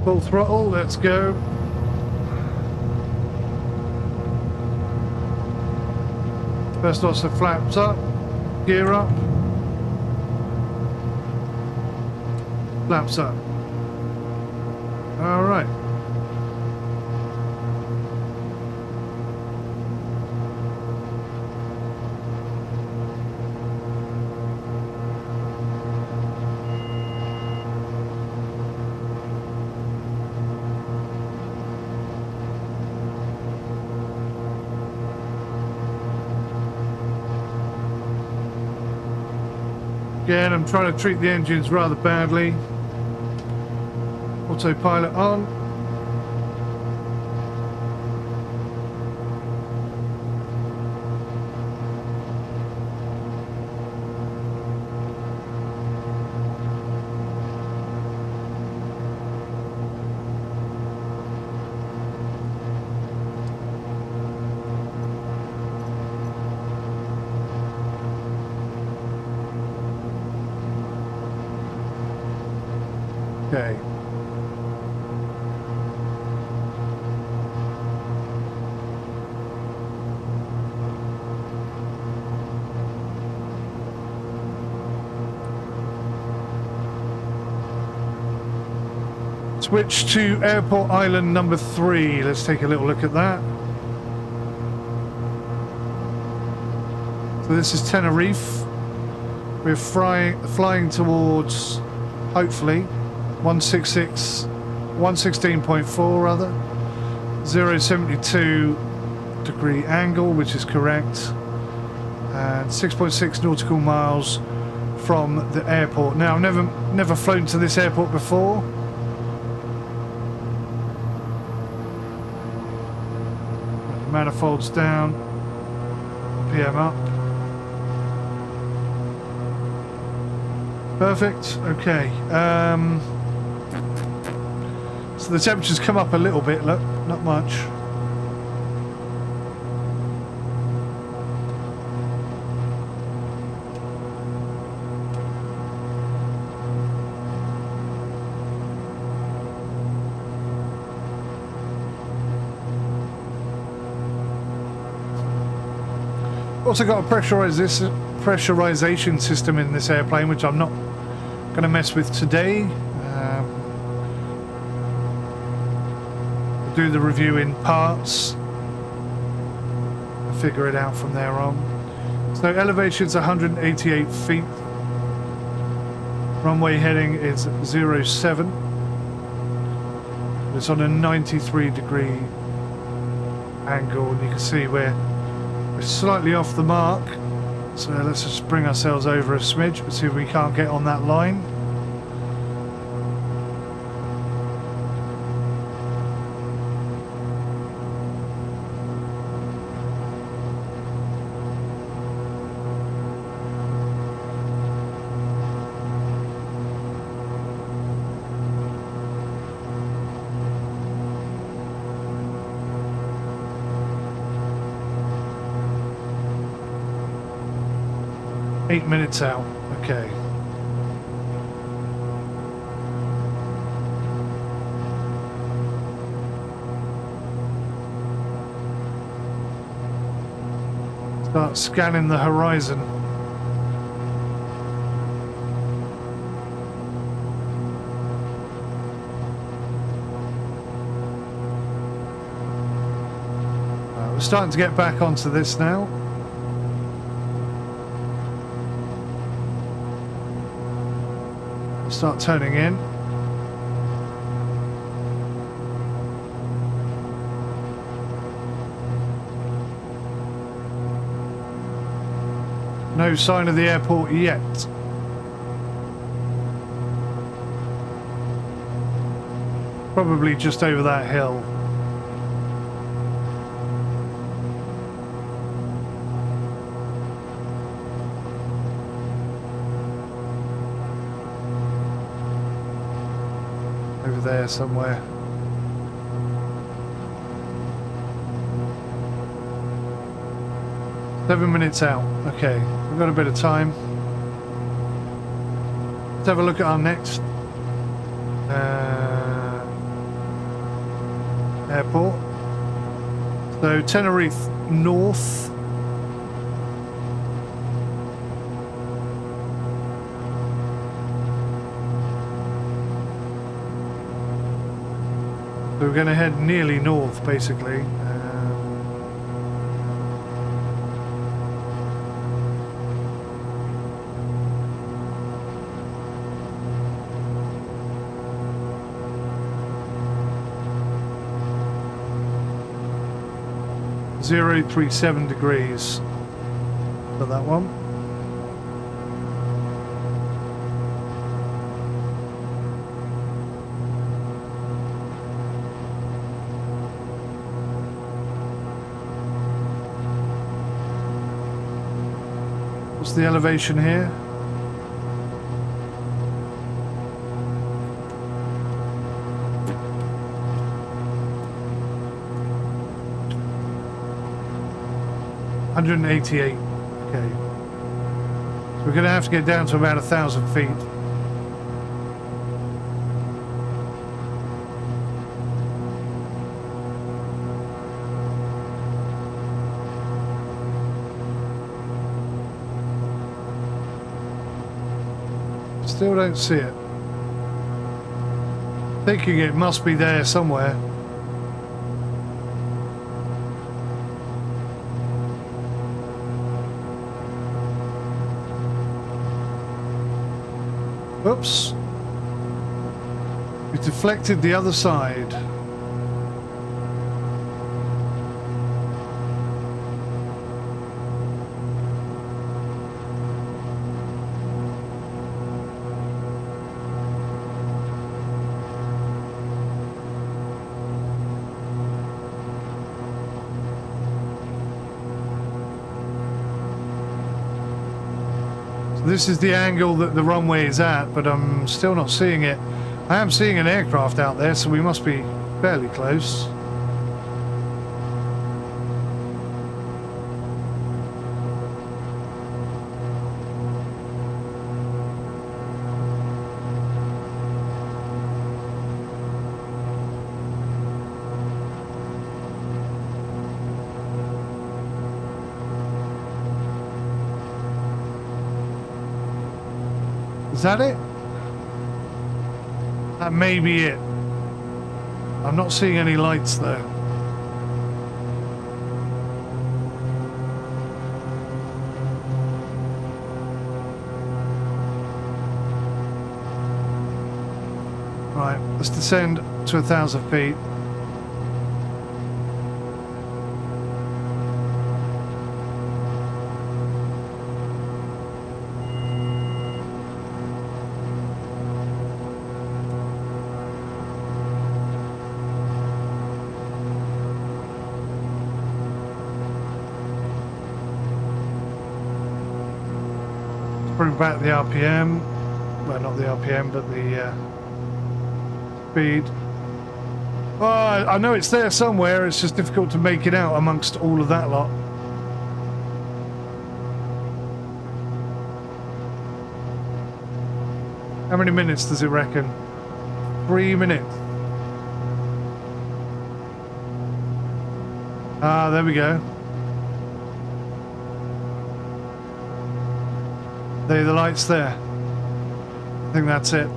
full throttle, let's go. First notch of flaps up, gear up. Flaps up. All right. Again, I'm trying to treat the engines rather badly. Autopilot on. Okay. Switch to airport island number 3. Let's take a little look at that. So this is Tenerife. We're flying towards, hopefully, 116.4 rather. 072 degree angle, which is correct. And 6.6 nautical miles from the airport. Now, I've never flown to this airport before. Manifolds down, PM up. Perfect. Okay. So the temperature's come up a little bit. Look, not much. Also got a pressurization system in this airplane, which I'm not going to mess with today. We'll do the review in parts and figure it out from there on. So elevation's 188 feet. Runway heading is 07. It's on a 93 degree angle, and you can see we're slightly off the mark, so let's just bring ourselves over a smidge and see if we can't get on that line. Eight minutes out. Okay. Start scanning the horizon. We're starting to get back onto this now. Start turning in. No sign of the airport yet. Probably just over that hill. Over there somewhere. Seven minutes out. Okay, we've got a bit of time. Let's have a look at our next airport. So Tenerife North. So we're going to head nearly north, basically. 037 degrees for that one. What's the elevation here? $188. Okay. So we're going to have to get down to about 1,000 feet. Still don't see it. Thinking it must be there somewhere. Oops. We deflected the other side. This is the angle that the runway is at, but I'm still not seeing it. I am seeing an aircraft out there, so we must be fairly close. Is that it? That may be it. I'm not seeing any lights though. Right, let's descend to 1,000 feet. Bring back the RPM, well not the RPM but the speed. Oh, I know it's there somewhere, it's just difficult to make it out amongst all of that lot. How many minutes does it reckon? 3 minutes. Ah, there we go. There are the lights there. I think that's it.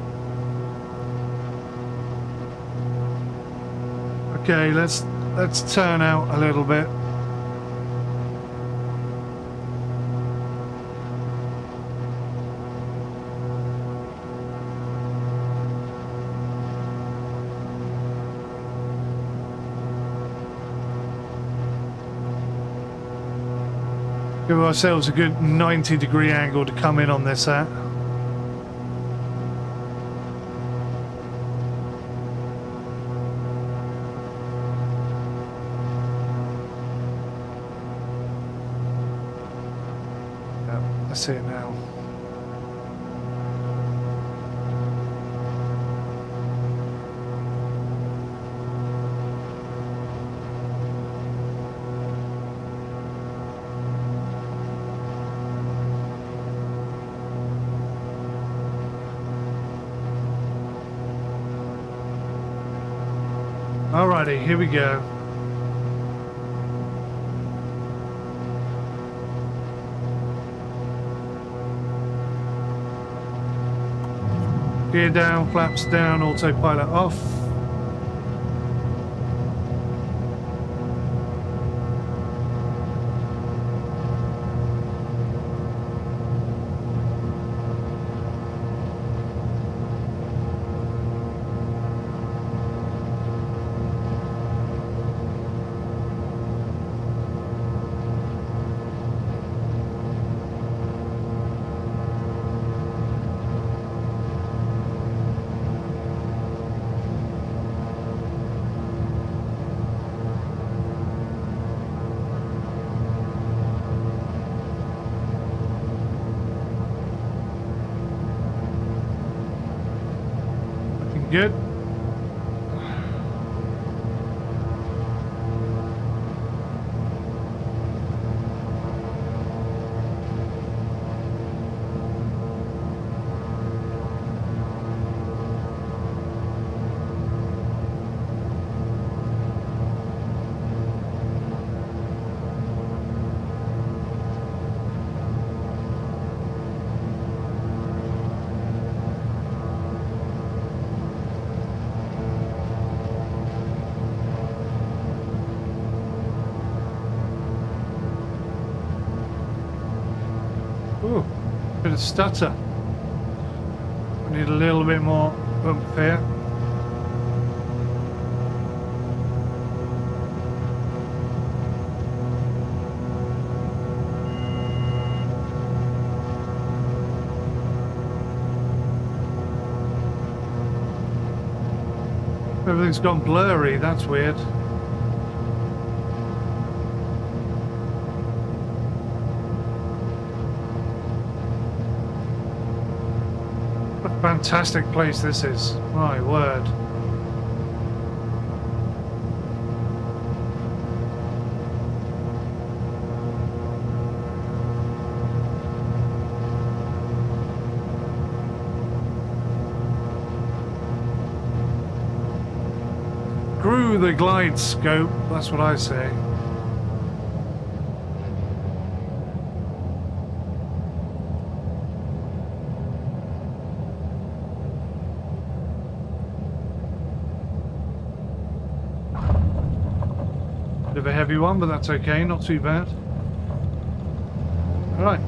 Okay, let's turn out a little bit. Give ourselves a good 90-degree angle to come in on this at. release it now. Alrighty, here we go. Gear down, flaps down, autopilot off. Good. Ooh, bit of stutter. We need a little bit more bump here. Everything's gone blurry, that's weird. What a fantastic place this is, my word. Screw the glide scope, that's what I say. Bit of a heavy one, but that's okay, not too bad. Alright.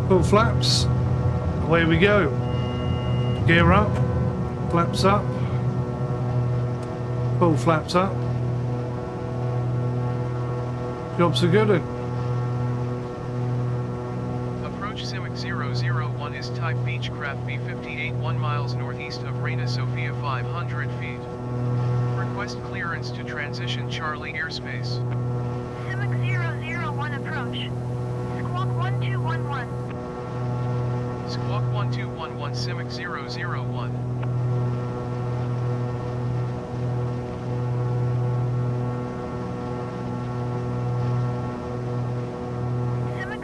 Full flaps, away we go. Gear up. Flaps up, full flaps up, job's a good one. Approach 𝗦𝘂𝗯𝗀 is type Beechcraft B58 1 miles northeast of 𝗦𝘂𝗍𝗍 500 feet. Request clearance to transition Charlie airspace. 𝗦𝘂𝗯𝗀 approach. Squawk 1211. Squawk 1211 𝗦𝘂𝗯𝗀.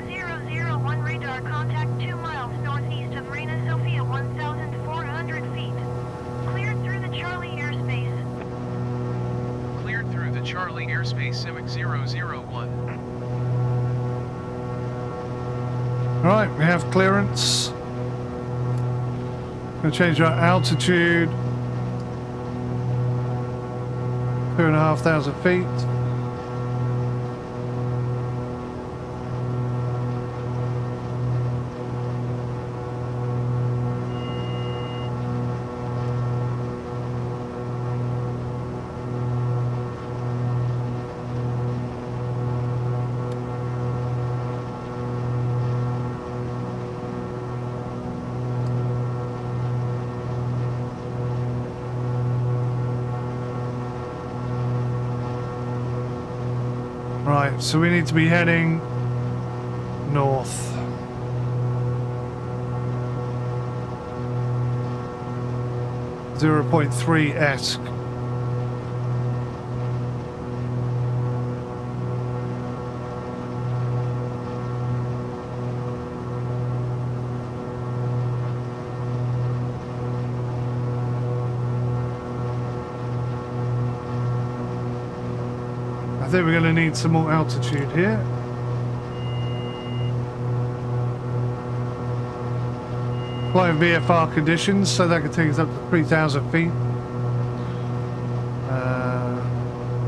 𝗦𝘂𝗯𝗀 radar contact 2 miles northeast of 𝗦𝘂𝗍𝗍 1,400 feet. Cleared through the Charlie airspace. Cleared through the Charlie airspace 𝗦𝘂𝗯𝗀. Alright, we have clearance. Going to change our altitude. 2,500 feet. Right, so we need to be heading north. .3-esque. I think we're going to need some more altitude here. Flying VFR conditions, so that can take us up to 3,000 feet.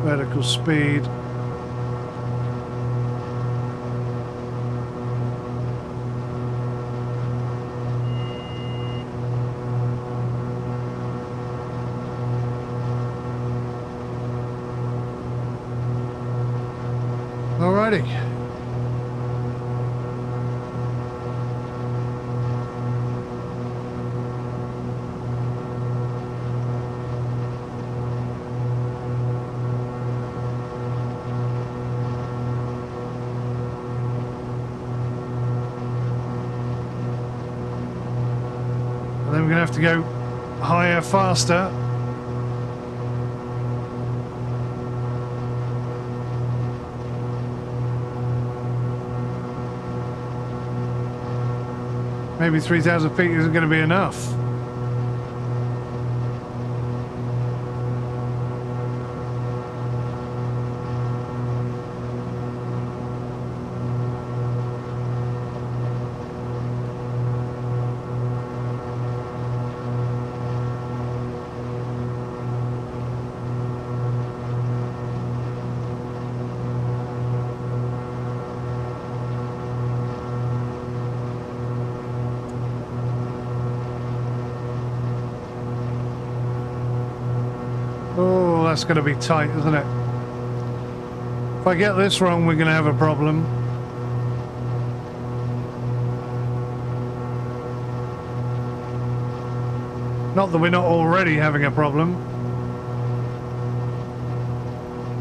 Vertical speed. Alrighty. And then we're going to have to go higher, faster. Maybe 3,000 feet isn't going to be enough. Oh, that's going to be tight, isn't it? If I get this wrong, we're going to have a problem. Not that we're not already having a problem.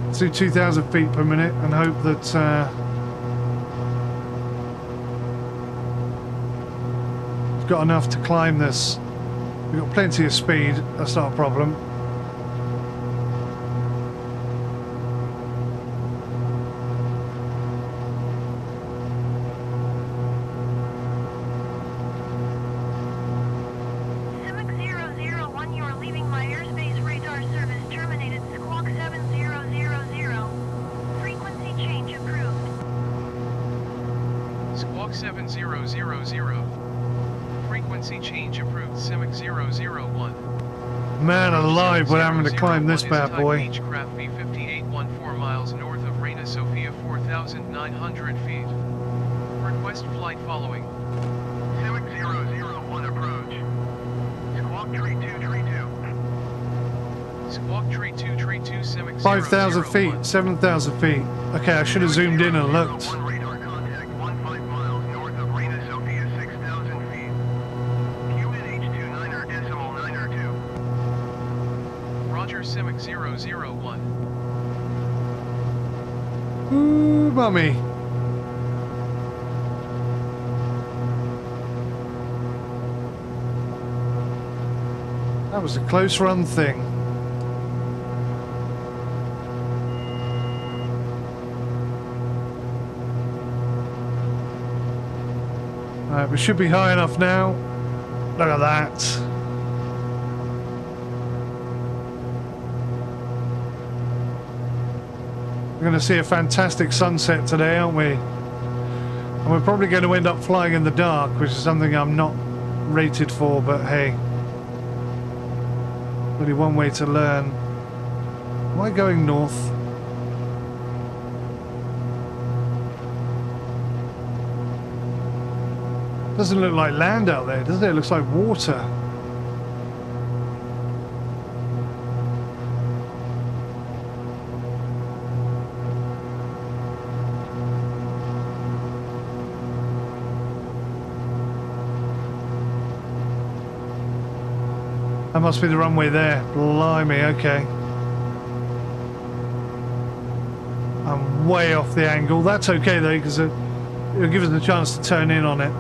Let's do 2,000 feet per minute and hope that we've got enough to climb this. We've got plenty of speed, that's not a problem. Frequency change approved. 𝗦𝘂𝗃𝗃001. Man alive, we're having to climb this bad boy. 𝗦𝘂𝗃𝗃 𝗣𝘆𝗺𝗃 4 miles north of 𝗦𝘂𝗃𝗃 4,900 feet. Request flight following. 𝗦𝘂𝗃𝗃01 approach. Squawk tree 232. Squawk tree 232 𝗦𝘂𝗃𝗃 5,000 feet, 7,000 feet. Okay, I should have zoomed in and looked. Radar contact 15 miles north of 𝗦𝘂𝗃𝗃 6,000 feet. KNS-81 Roger 𝗦𝘂𝗃𝗃001. Ooh, mummy. That was a close run thing. Alright, we should be high enough now. Look at that. We're going to see a fantastic sunset today, aren't we? And we're probably going to end up flying in the dark, which is something I'm not rated for, but hey. Only one way to learn. Am I going north? Doesn't look like land out there, does it? It looks like water. That must be the runway there. Blimey, okay. I'm way off the angle. That's okay though, because it'll give us a chance to turn in on it.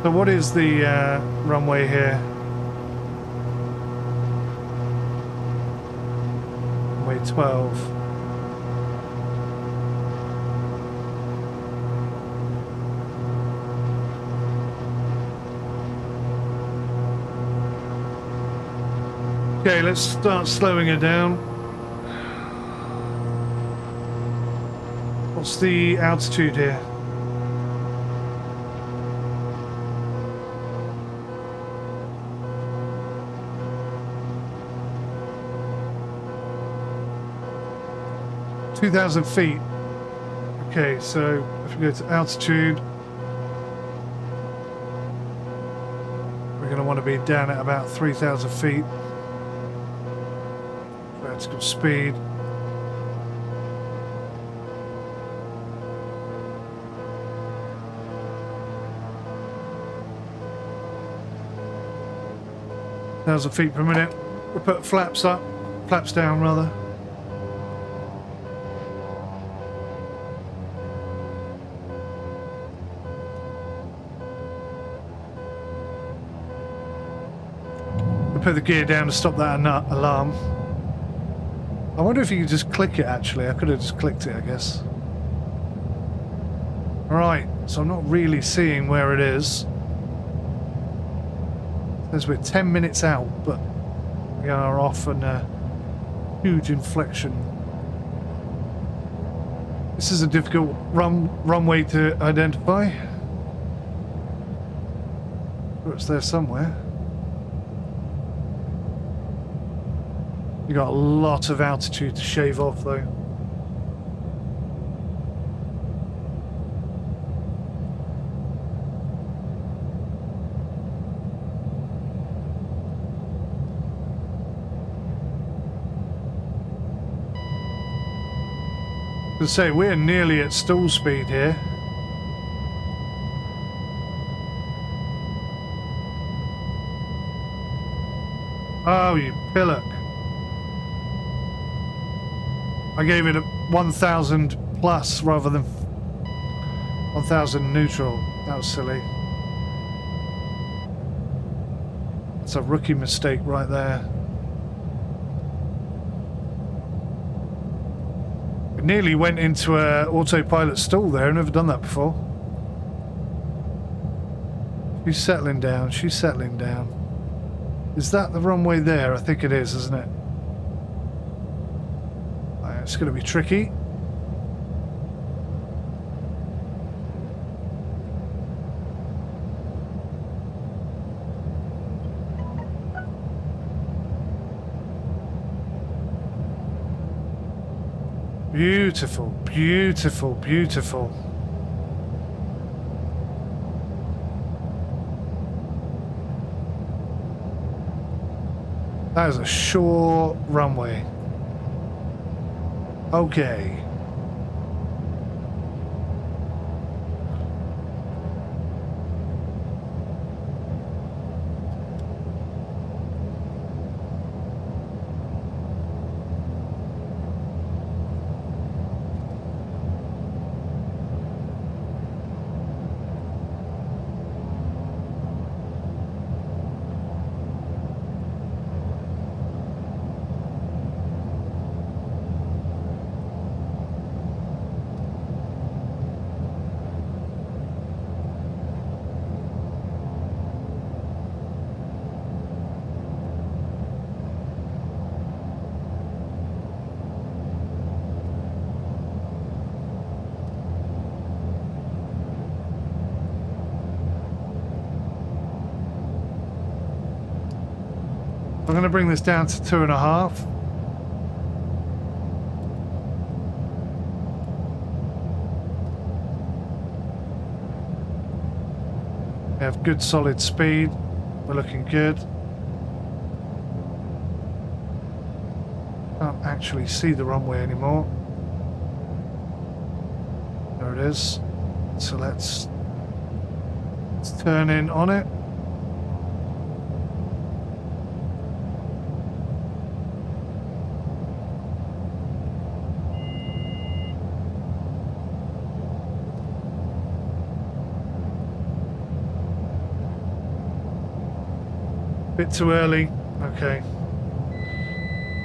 So what is the runway here? Runway 12. Okay, let's start slowing it down. What's the altitude here? (2,000 feet). Okay, so if we go to altitude, we're going to want to be down at about 3,000 feet. Vertical speed. (1,000 feet per minute). We'll put flaps up, flaps down rather. We'll put the gear down to stop that alarm. I wonder if you could just click it actually. I could have just clicked it, I guess. Alright, so I'm not really seeing where it is. Says we're 10 minutes out, but we are off on a huge inflection. This is a difficult runway to identify. But it's there somewhere. You got a lot of altitude to shave off though. To say we're nearly at stall speed here. Oh, you pillock. I gave it a 1,000 plus rather than 1,000 neutral. That was silly. That's a rookie mistake right there. We nearly went into a autopilot stall there. I've never done that before. She's settling down. She's settling down. Is that the runway there? I think it is, isn't it? It's going to be tricky. Beautiful, beautiful, beautiful. That is a short runway. Okay. I'm going to bring this down to 2.5. We have good solid speed. We're looking good. Can't actually see the runway anymore. There it is. So let's turn in on it. Bit too early. Okay.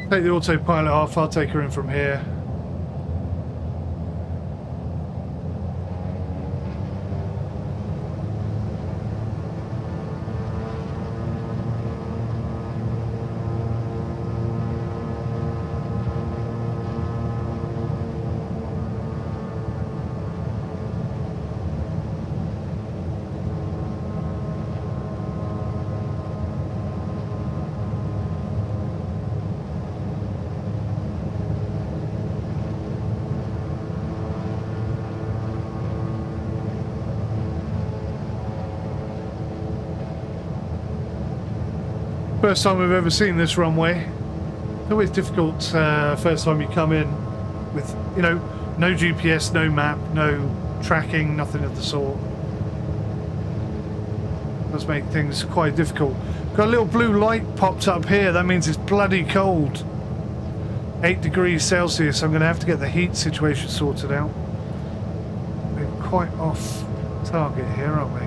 Take the autopilot off. I'll take her in from here. First time I've ever seen this runway. It's always difficult first time you come in with, you know, no GPS, no map, no tracking, nothing of the sort. Does make things quite difficult. Got a little blue light popped up here. That means it's bloody cold. 8 degrees Celsius. I'm going to have to get the heat situation sorted out. We're quite off target here, aren't we?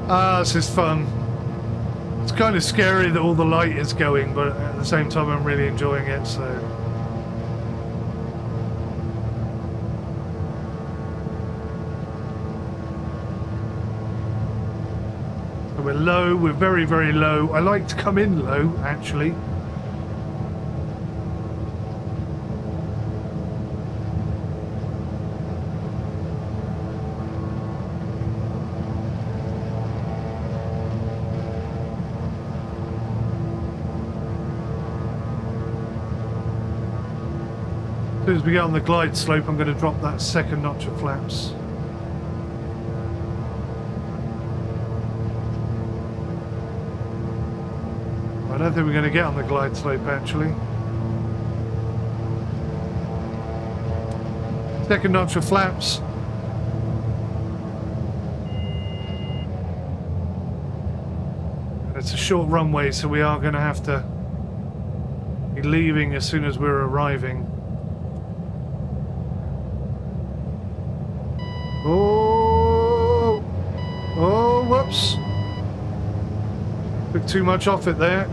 Ah, this is fun. It's kind of scary that all the light is going, but at the same time I'm really enjoying it, so... We're low, we're very, very low. I like to come in low, actually. As soon as we get on the glide slope, I'm going to drop that second notch of flaps. I don't think we're going to get on the glide slope, actually. Second notch of flaps. It's a short runway, so we are going to have to be leaving as soon as we're arriving. Oh, oh, whoops. Took too much off it there.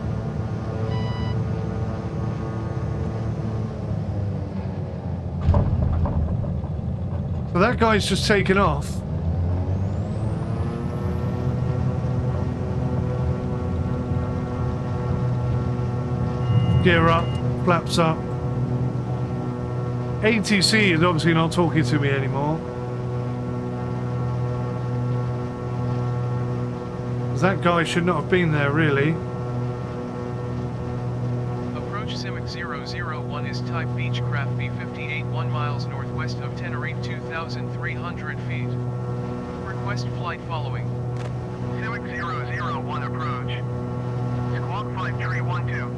So that guy's just taken off. Gear up, flaps up. ATC is obviously not talking to me anymore. That guy should not have been there, really. Approach 𝗦𝘂𝗃𝗍𝗏 is type Beechcraft B58 1 miles northwest of Tenerife 2,300 feet. Request flight following. 𝗦𝘂𝗃𝗍𝗏 approach. Squawk 5312.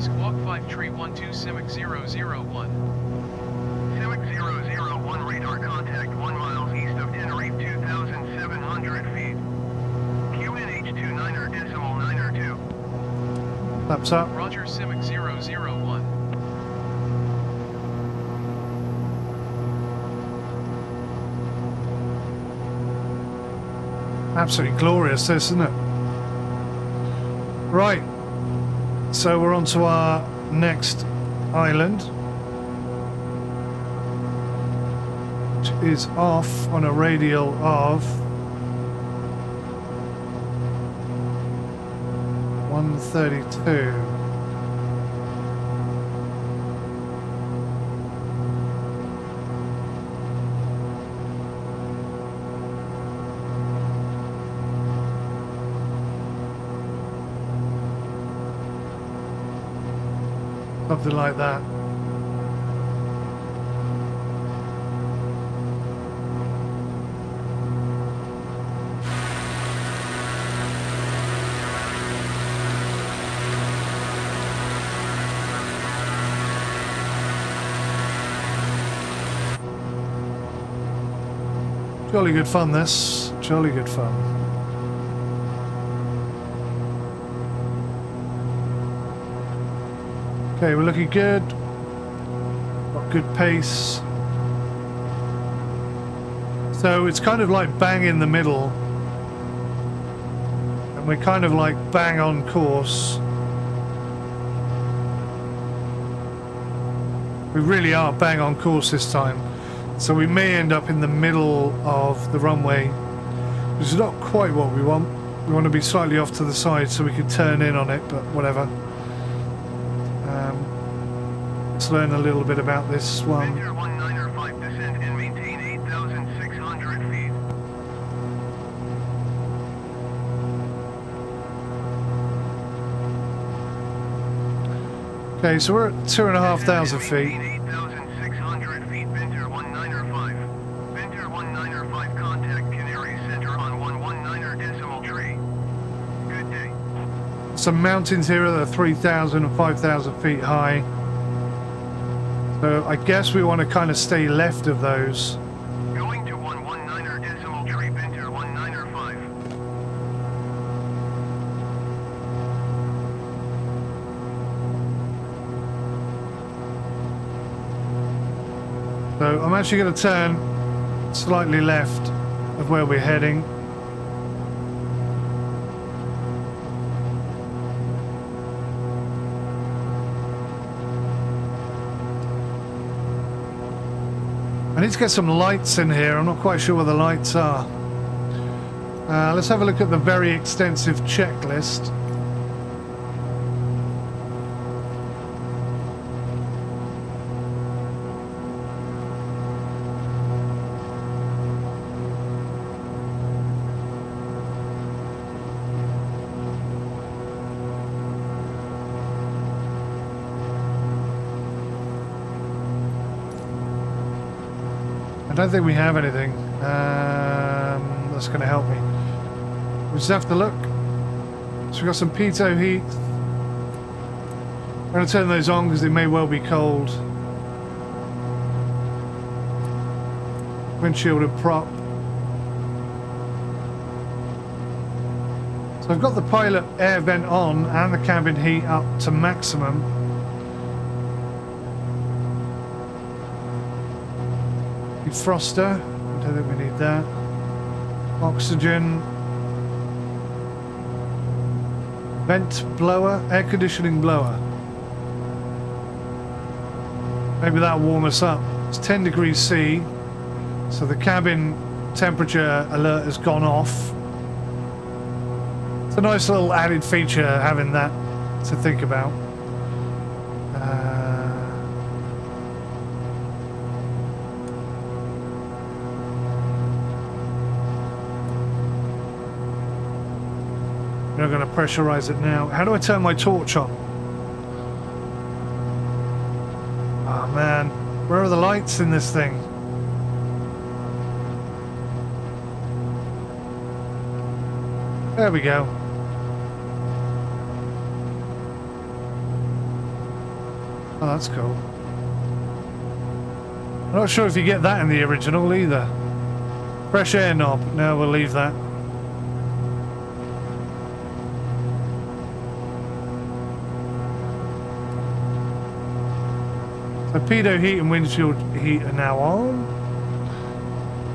Squawk 5312 𝗦𝘂𝗃𝗍𝗏. 𝗦𝘂𝗃𝗍𝗏 radar contact 1 mile east of Tenerife 2,700 feet. KNS-81 Flaps up. Roger 𝗦𝘂𝗃𝗍𝗏. Absolutely glorious, this, isn't it? Right. So we're on to our next island, which is off on a radial of 132. Something like that. Jolly good fun, this. Jolly good fun. Okay, we're looking good. Got good pace. So it's kind of like bang in the middle. And we're kind of like bang on course. We really are bang on course this time. So we may end up in the middle of the runway, which is not quite what we want. We want to be slightly off to the side so we can turn in on it, but whatever. Let's learn a little bit about this one. Enter 195 descend and maintain 8,600 feet. Okay, so we're at 2,500 feet. 8,600 feet. Enter 195. Enter 195. Contact Canary Center on 119.3. Good day. Some mountains here that are 3,000 and 5,000 feet high. So I guess we want to kind of stay left of those. Going to 119.3. Enter 195. So I'm actually going to turn slightly left of where we're heading. I need to get some lights in here. I'm not quite sure where the lights are. Let's have a look at the very extensive checklist. I don't think we have anything that's going to help me. We just have to look. So we've got some pitot heat. I'm going to turn those on because it may well be cold. Windshield and prop. So I've got the pilot air vent on and the cabin heat up to maximum. Defroster, I don't think we need that. Oxygen. Vent blower, air conditioning blower. Maybe that'll warm us up. It's 10 degrees C, so the cabin temperature alert has gone off. It's a nice little added feature having that to think about. I'm going to pressurize it now. How do I turn my torch on? Oh man, where are the lights in this thing? There we go. Oh, that's cool. I'm not sure if you get that in the original either. Fresh air knob. No, we'll leave that. So pitot heat and windshield heat are now on.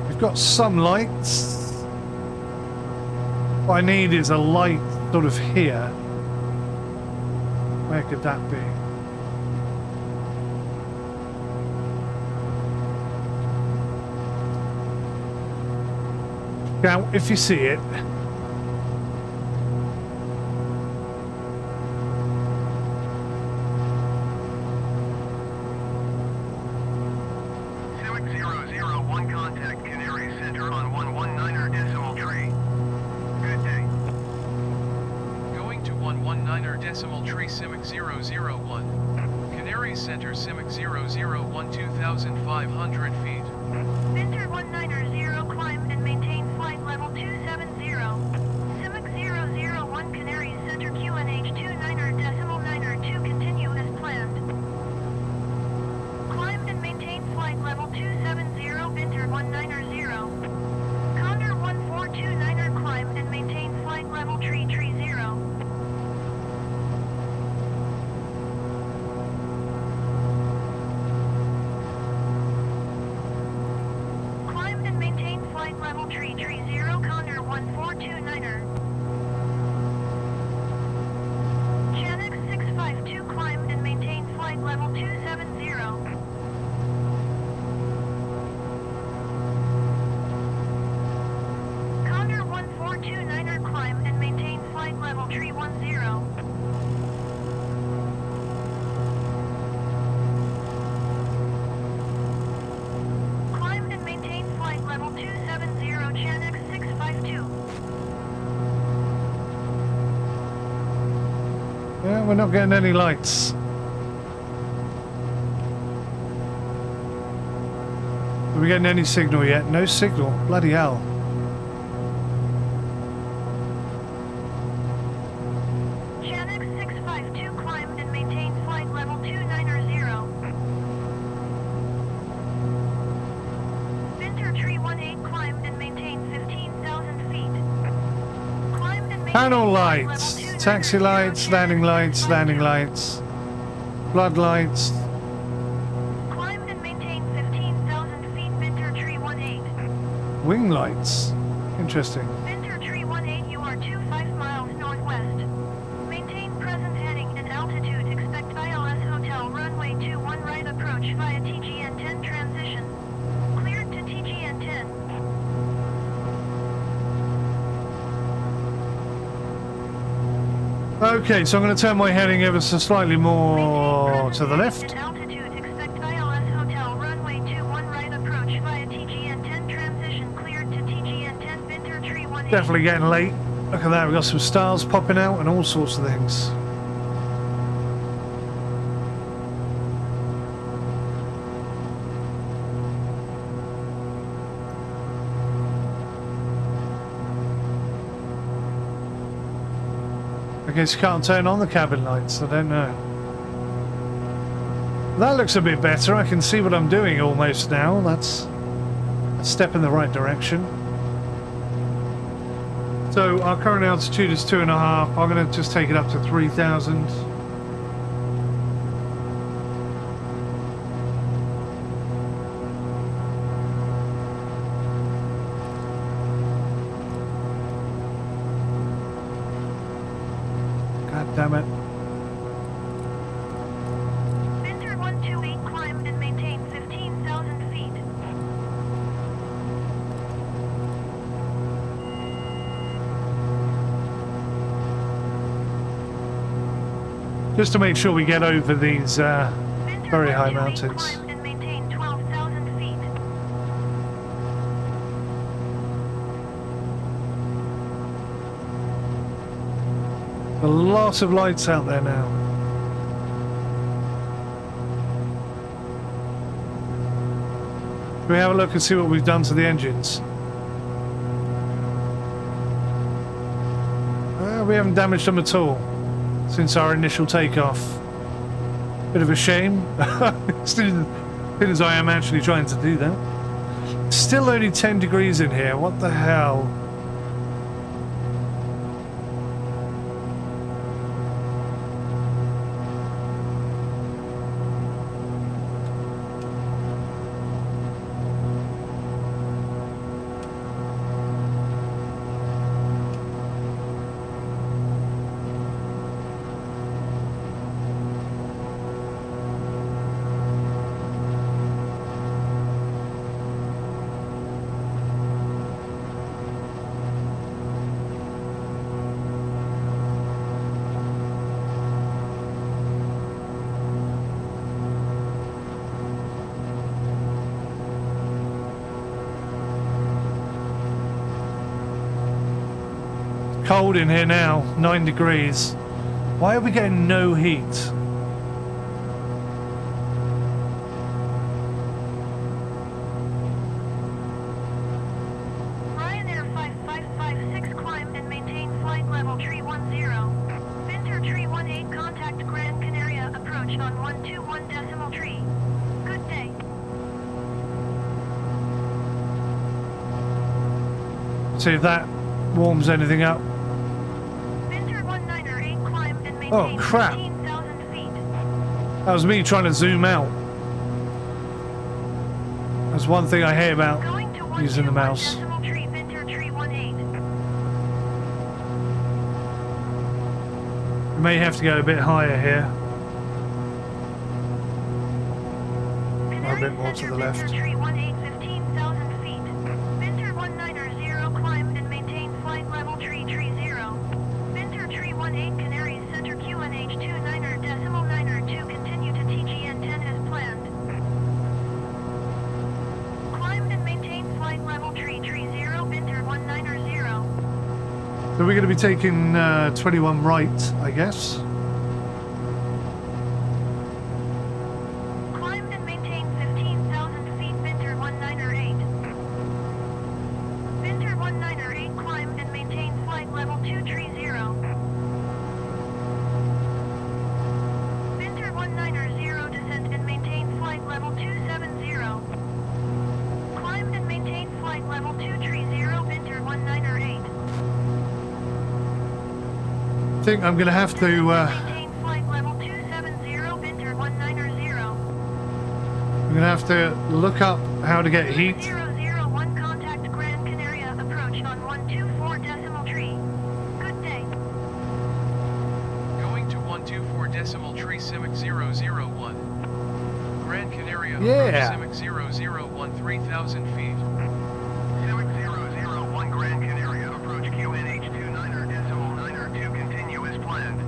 We've got some lights. What I need is a light sort of here. Where could that be? Now, if you see it, 𝗦𝘂𝗯𝗀𝗋. Canary Center 𝗦𝘂𝗯𝗀 2,500 feet. Enter 190, climb and maintain flight level 270. 𝗦𝘂𝗯𝗀 Canary Center QNH 29.902 continue as planned. Climb and maintain flight level 270, enter 190. we're not getting any lights. Are we getting any signal yet? No signal. Bloody hell. Channel 652 climbed and maintained flight level 290. Winter Tree 18 climbed and maintained 15,000 feet. Climbed and maintained Panel flight lights. level 290, Taxi lights, landing lights, landing lights. Flood lights. Climbed and maintained 15,000 feet. Winter Tree 18. Wing lights. Interesting. Winter Tree 18, you are 25 miles northwest. Maintain present heading and altitude. Expect ILS Hotel runway 21 right approach via TGN-10 transition. Cleared to TGN-10. Okay, so I'm going to turn my heading ever so slightly more to the left. At altitude, expect ILS Hotel runway 21 right approach via TGN-10 transition. Cleared to TGN-10. Winter Tree 18. Definitely getting late. Look at that, we've got some stars popping out and all sorts of things. I guess you can't turn on the cabin lights, I don't know. That looks a bit better, I can see what I'm doing almost now. That's a step in the right direction. So our current altitude is 2.5. I'm going to just take it up to 3,000. God damn it. Winter 128 climbed and maintained 15,000 feet. Just to make sure we get over these Winter very high 128 mountains. climbed and maintained 12,000 feet. A lot of lights out there now. Can we have a look and see what we've done to the engines? We haven't damaged them at all since our initial takeoff. Bit of a shame, still as I am actually trying to do that. Still only 10 degrees in here, what the hell? Cold in here now, 9 degrees. Why are we getting no heat? Ryanair 5556 climbed and maintained flight level Tree 10. Winter Tree 18 contact Gran Canaria approach on 121.3. Good day. See if that warms anything up. Winter 198 climbed and maintained Oh, crap. 15,000 feet. That was me trying to zoom out. That's one thing I hate about Going to using the mouse. 121.3. Winter Tree 18. We may have to go a bit higher here. Or a bit more to the left. Winter Tree 18, 15,000 feet. Winter 190 climbed and maintained flight level Tree 30. Winter Tree 18 Canaries Center QNH 29.92 continue to TGN-10 as planned. Climbed and maintained flight level Tree 30. Winter 190. So we're going to be taking 21 right, I guess. think I'm going to have to... Maintain flight level 270, Binter 190. I'm going to have to look up how to get heat. 001 contact Gran Canaria approach on 124.3. Good day. Going to 124.3 CIMIC 001. Gran Canaria Yeah. approach CIMIC 001 3,000 feet. CIMIC 001 Gran Canaria approach QNH29.9 continue as planned.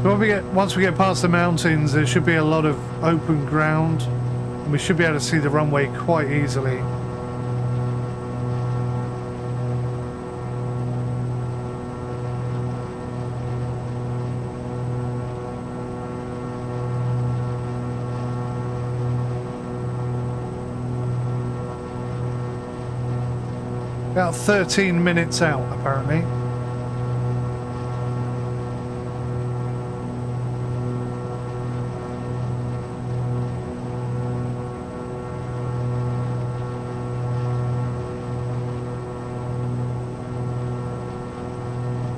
So once we get past the mountains, there should be a lot of open ground. And we should be able to see the runway quite easily. About 13 minutes out, apparently.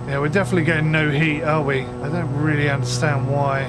Yeah, we're definitely getting no heat, are we? I don't really understand why.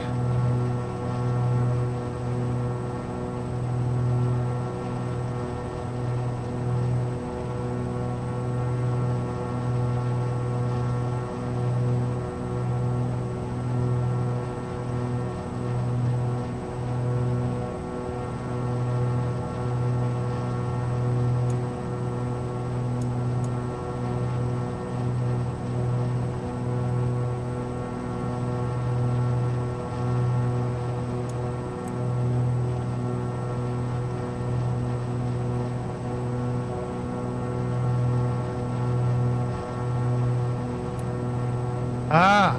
Ah!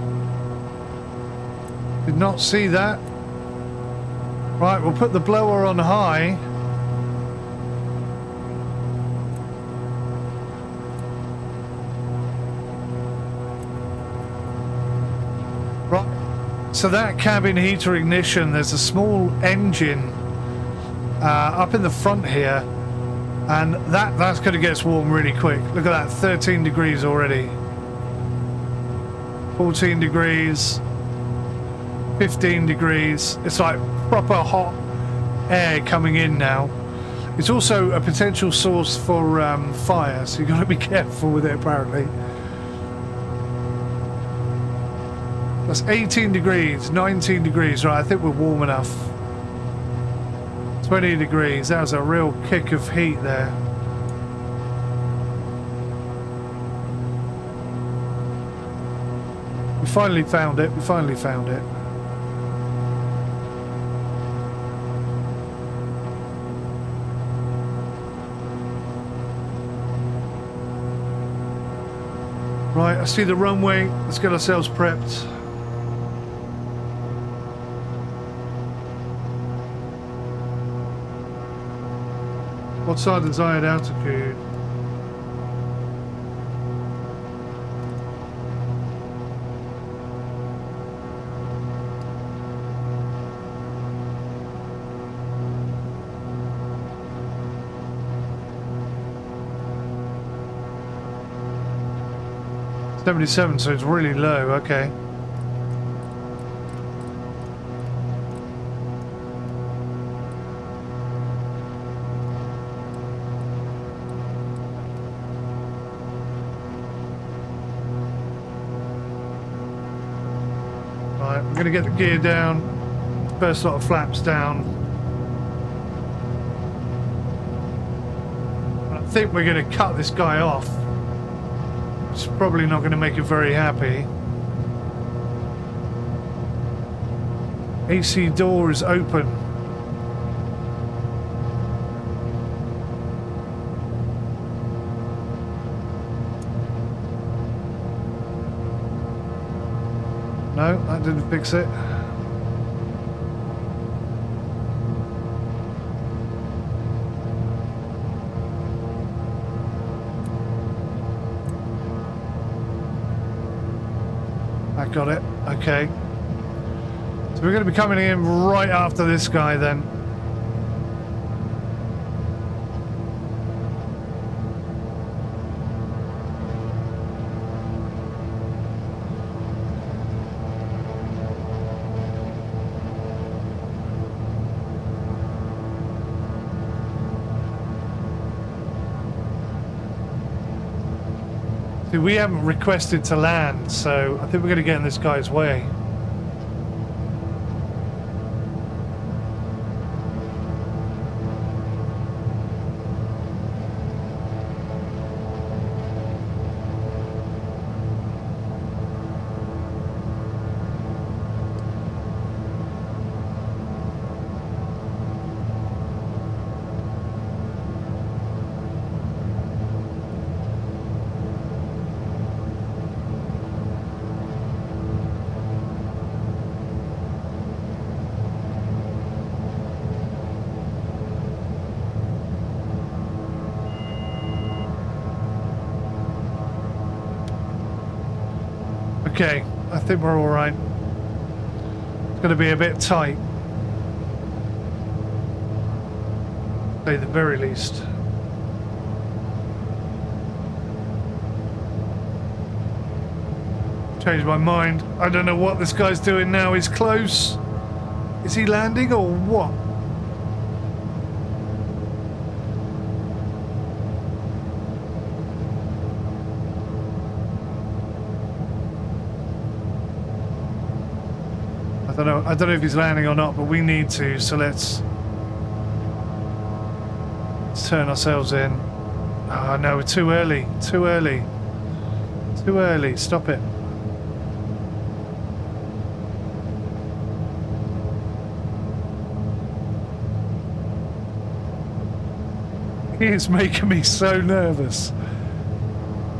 Did not see that. Right, we'll put the blower on high. Right. So that cabin heater ignition, there's a small engine up in the front here, and that's going to get us warm really quick. Look at that, 13 degrees already. 14 degrees, 15 degrees. It's like proper hot air coming in now. It's also a potential source for fire, so you've got to be careful with it apparently. That's 18 degrees, 19 degrees. Right, I think we're warm enough. 20 degrees, that was a real kick of heat there. We finally found it, we finally found it. Right, I see the runway, let's get ourselves prepped. What's our desired altitude? $77, so it's really low, okay. Right, I'm gonna get the gear down, first lot of flaps down. I think we're gonna cut this guy off. It's probably not going to make it very happy. AC door is open. No, that didn't fix it. I got it. Okay. So we're going to be coming in right after this guy then. See, we haven't requested to land, so I think we're going to get in this guy's way. Okay, I think we're all right. It's going to be a bit tight, to say the very least. Changed my mind. I don't know what this guy's doing now. He's close. Is he landing or what? I don't know if he's landing or not, but we need to, so let's turn ourselves in. Oh no, we're too early, too early. Too early, stop it. He is making me so nervous.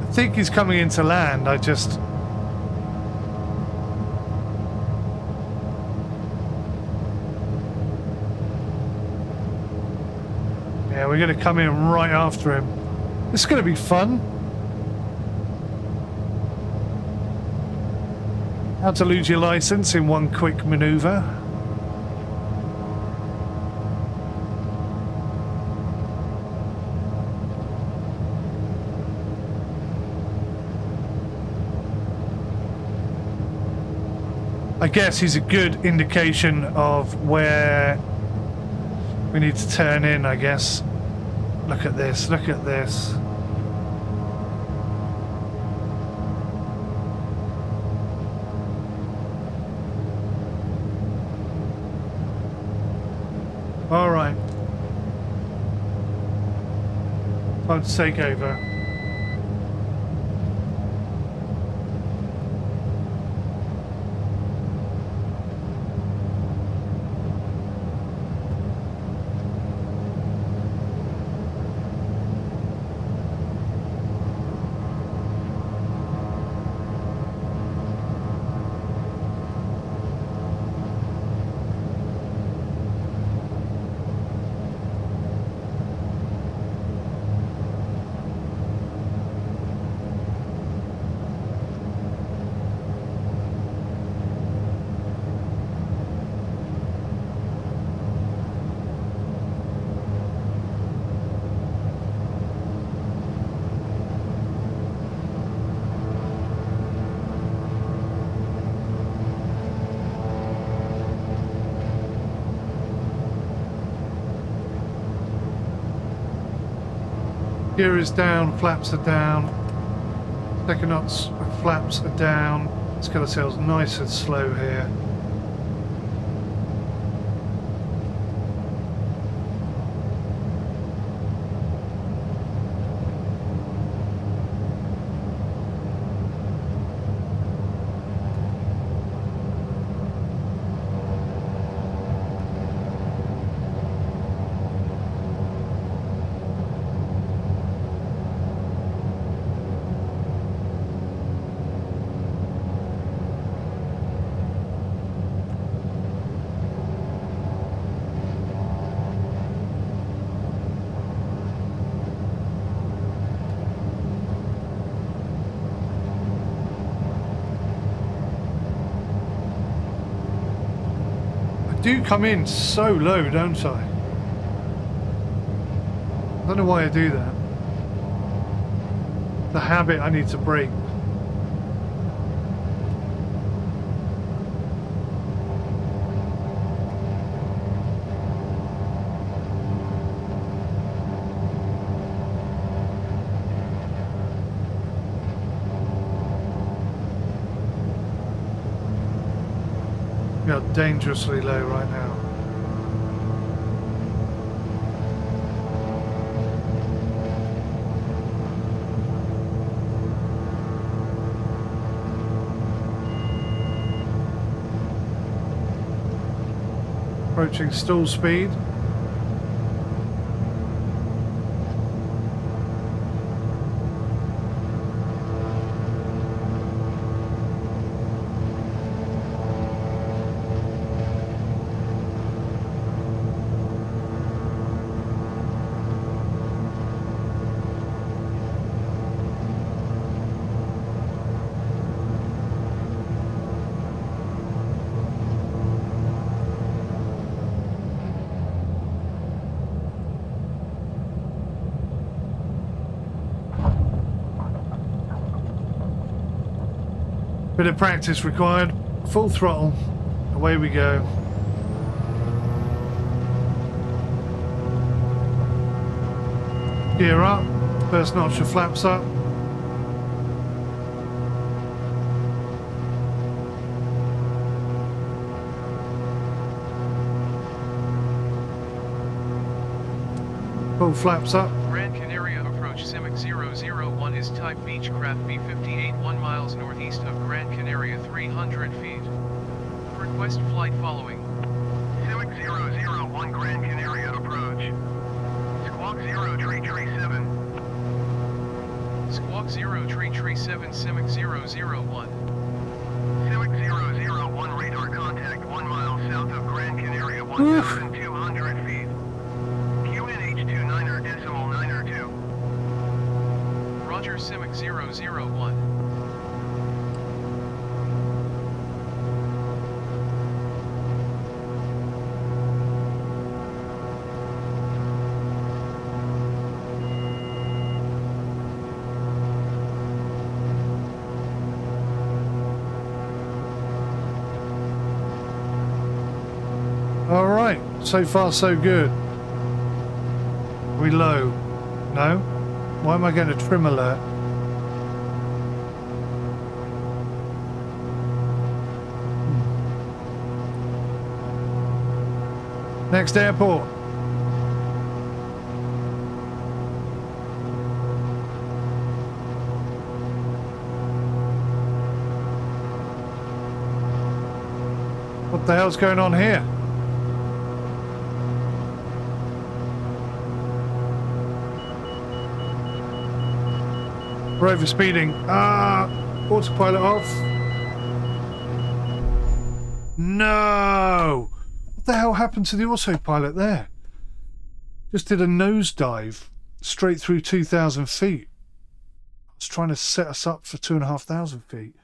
I think he's coming into land, I just... Yeah, we're going to come in right after him. This is going to be fun. How to lose your license in one quick maneuver. I guess he's a good indication of where we need to turn in, I guess. Look at this, look at this. All right. Time to take over. Gear is down, flaps are down. Second knots, flaps are down. Let's get ourselves nice and slow here. do come in so low, don't I? I don't know why I do that. The habit I need to break. We are dangerously low right now. Approaching stall speed. Bit of practice required. Full throttle. Away we go. Gear up. First notch of flaps up. Full flaps up. Gran Canaria approach 𝗦𝘂𝗍𝗍 is type Beechcraft B58 1 miles northeast of Gran Canaria 300 feet. Request flight following. 𝗦𝘂𝗍𝗍 Gran Canaria approach. Squawk 0 tree 7. Squawk 0 tree 7 𝗦𝘂𝗍𝗍. 𝗦𝘂𝗍𝗍 radar contact 1 mile south of Gran Canaria 1,200 feet. KNH-79𝗏_902. Roger 𝗦𝘂𝗍𝗍. All right, so far so good. Are we low? No? Why am I getting a trim alert? Next airport. What the hell's going on here? We're over speeding. Autopilot off. No! What the hell happened to the autopilot there? Just did a nosedive straight through 2,000 feet. I was trying to set us up for 2,500 feet.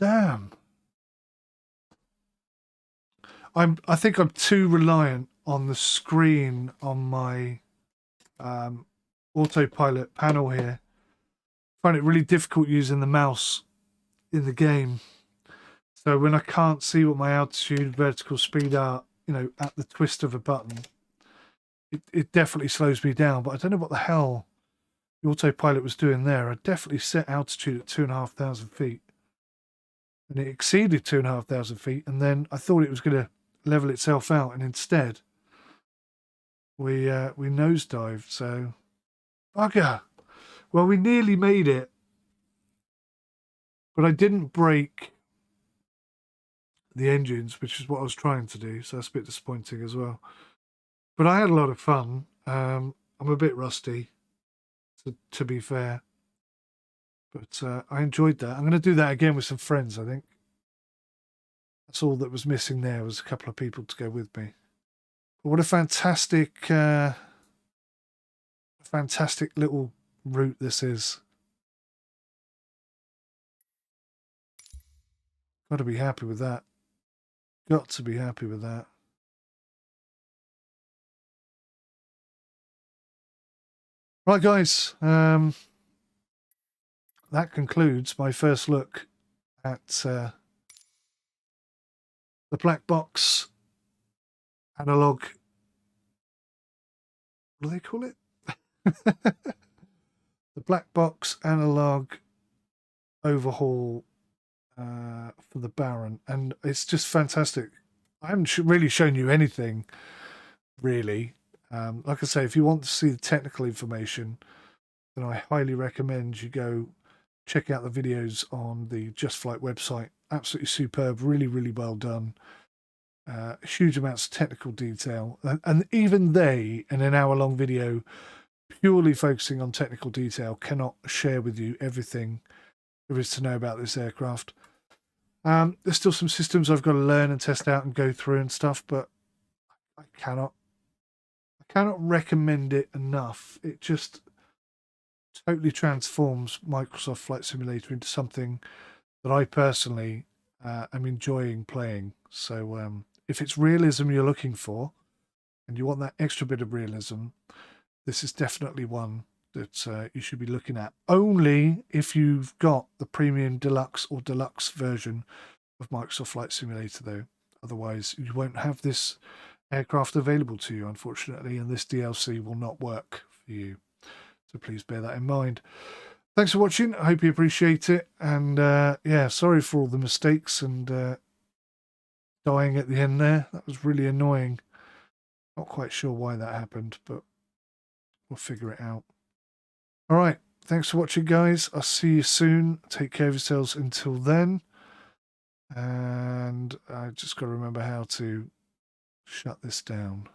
Damn. I think I'm too reliant on the screen on my autopilot panel here. I find it really difficult using the mouse in the game. So when I can't see what my altitude, vertical speed are, you know, at the twist of a button, it definitely slows me down. But I don't know what the hell the autopilot was doing there. I definitely set altitude at 2,500 feet. And it exceeded 2,500 feet. And then I thought it was going to level itself out. And instead, we nosedived. So, bugger. Well, we nearly made it. But I didn't break the engines, which is what I was trying to do, so that's a bit disappointing as well. But I had a lot of fun. I'm a bit rusty, to be fair, but I enjoyed that. I'm going to do that again with some friends, I think. That's all that was missing there, was a couple of people to go with me. But what a fantastic little route this is. Got to be happy with that. Got to be happy with that. Right, guys. That concludes my first look at the black box analog. What do they call it? The black box analog overhaul for the Baron, and it's just fantastic. I haven't really shown you anything, really. Like I say, if you want to see the technical information, then I highly recommend you go check out the videos on the Just Flight website. Absolutely superb, really, really well done. Huge amounts of technical detail, and even they, in an hour-long video, purely focusing on technical detail, cannot share with you everything there is to know about this aircraft. There's still some systems I've got to learn and test out and go through and stuff, but I cannot recommend it enough. It just totally transforms Microsoft Flight Simulator into something that I personally am enjoying playing. So if it's realism you're looking for, and you want that extra bit of realism, this is definitely one that you should be looking at. Only if you've got the premium deluxe or deluxe version of Microsoft Flight Simulator, though. Otherwise, you won't have this aircraft available to you, unfortunately, and this DLC will not work for you. So please bear that in mind. Thanks for watching. I hope you appreciate it. And yeah, sorry for all the mistakes and dying at the end there. That was really annoying. Not quite sure why that happened, but we'll figure it out. All right. Thanks for watching, guys. I'll see you soon. Take care of yourselves until then. And I just got to remember how to shut this down.